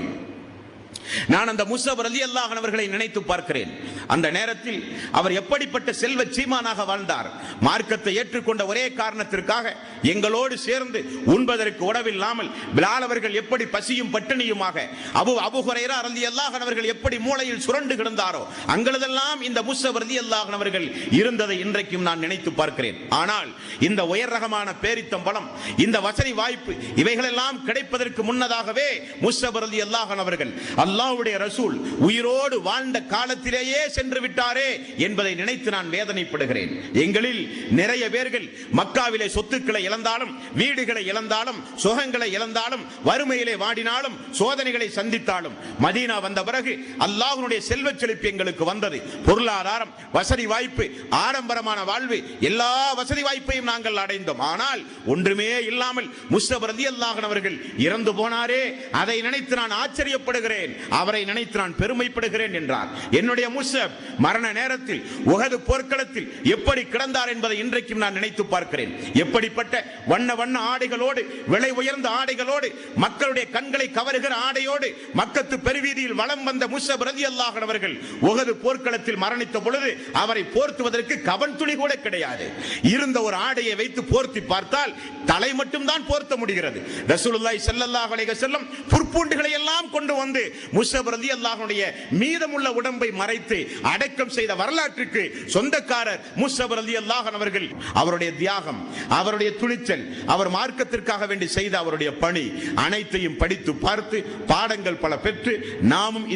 நான் அந்த முஸ்அப் ரலியல்லாஹு அன்ஹு அவர்களை நினைத்து பார்க்கிறேன். அந்த நேரத்தில் அவர் எப்படிப்பட்ட செல்வ சீமானாக வாழ்ந்தார். மார்க்கத்தை ஏற்றுக்கொண்ட ஒரே காரணத்திற்காக எங்களோடு சேர்ந்து உண்பதற்கு உணவில்லாமல் பிலால் அவர்கள் எப்படி பசியும் பட்டினியுமாக, அபூ ஹுரைரா ரலியல்லாஹு அன்ஹு அவர்கள் எப்படி மூளையில் சுரண்டு கிடந்தாரோ அங்களதெல்லாம் இந்த முஸ்அப் ரலியல்லாஹு அன்ஹு அவர்கள் இருந்ததை இன்றைக்கும் நான் நினைத்து பார்க்கிறேன். ஆனால் இந்த உயர் ரகமான பேரித்தம்பலம், இந்த வசதி வாய்ப்பு, இவைகளெல்லாம் கிடைப்பதற்கு முன்னதாகவே முஸ்அப் ரலியல்லாஹு அன்ஹு அவர்கள் அல்லாஹ்வுடைய ரசூல் உயிரோடு வாழ்ந்த காலத்திலேயே சென்று விட்டாரே என்பதை நினைத்து நான் வேதனைப்படுகிறேன். எங்களில் நிறைய பேர்கள் மக்காவிலே சொத்துக்களை இழந்தாலும், வீடுகளை இழந்தாலும், சுகங்களை இழந்தாலும், வறுமையிலே வாடினாலும், சோதனைகளை சந்தித்தாலும், மதீனா வந்த பிறகு அல்லாஹ்வுடைய செல்வச் செழிப்பு எங்களுக்கு வந்தது. பொருளாதாரம், வசதி வாய்ப்பு, ஆடம்பரமான வாழ்வு, எல்லா வசதி வாய்ப்பையும் நாங்கள் அடைந்தோம். ஆனால் ஒன்றுமே இல்லாமல் முஸ்அப் ரலியல்லாஹு அன்ஹு அவர்கள் இறந்து போனாரே, அதை நினைத்து நான் ஆச்சரியப்படுகிறேன், அவரை நினைத்து நான் பெருமைப்படுகிறேன் என்றார். என்னுடைய முஸ்அப் மரண நேரத்தில் உஹது போர்க்களத்தில் எப்படி கிடந்தார் என்பதை இன்றைக்கும் நான் நினைத்து பார்க்கிறேன். எப்படிப்பட்ட வண்ண வண்ண ஆடைகளோடு, விலை உயர்ந்த ஆடைகளோடு, மக்களுடைய கண்களை கவருகிற ஆடையோடு மக்கத்து பெருவீதியில் வலம் வந்த முஸ்அப் ரலியல்லாஹு அன்ஹு அவர்கள் உஹது போர்க்களத்தில் மரணித்த பொழுது அவரை போர்த்துவதற்கு கவன் துணி கூட கிடையாது. இருந்த ஒரு ஆடையை வைத்து போர்த்தி பார்த்தால் தலை மட்டும் தான் போர்த்த முடிகிறது. ரசூலுல்லாஹி ஸல்லல்லாஹு அலைஹி வஸல்லம் புற்பூண்டுகளை எல்லாம் கொண்டு வந்து முஸ்அப் ரலியல்லாஹு அன்ஹுடைய மீதமுள்ள உடம்பை மறைத்து அடக்கம் செய்த வரலாற்றுக்கு சொந்தக்காரர் முஸ்அப் ரலியல்லாஹு அன்ஹு அவர்கள். அவருடைய தியாகம், அவருடைய துணிச்சல், அவர் மார்க்கத்திற்காக வேண்டி செய்த அவருடைய பணி அனைத்தையும் படித்து பார்த்து பாடங்கள் பல பெற்று நாமும்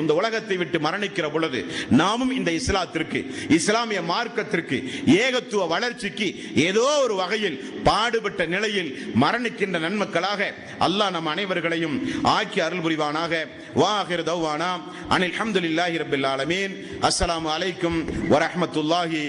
இந்த உலகத்தை விட்டு மரணிக்கிற பொழுது நாமும் இந்த இஸ்லாத்திற்கு, இஸ்லாமிய மார்க்கத்திற்கு, ஏகத்துவ வளர்ச்சிக்கு ஏதோ ஒரு வகையில் பாடுபட்ட நிலையில் மரணிக்கின்ற நன்மக்களாக அல்லாஹ் நம் அனைவர்களையும் ஆக்கி அருள் புரிவானாக. வாஹிர் தௌவானா அனில் ஹம்துலில்லாஹி ரப்பில் ஆலமீன். அஸ்ஸலாமு அலைக்கும் வரஹ்மத்துல்லாஹி.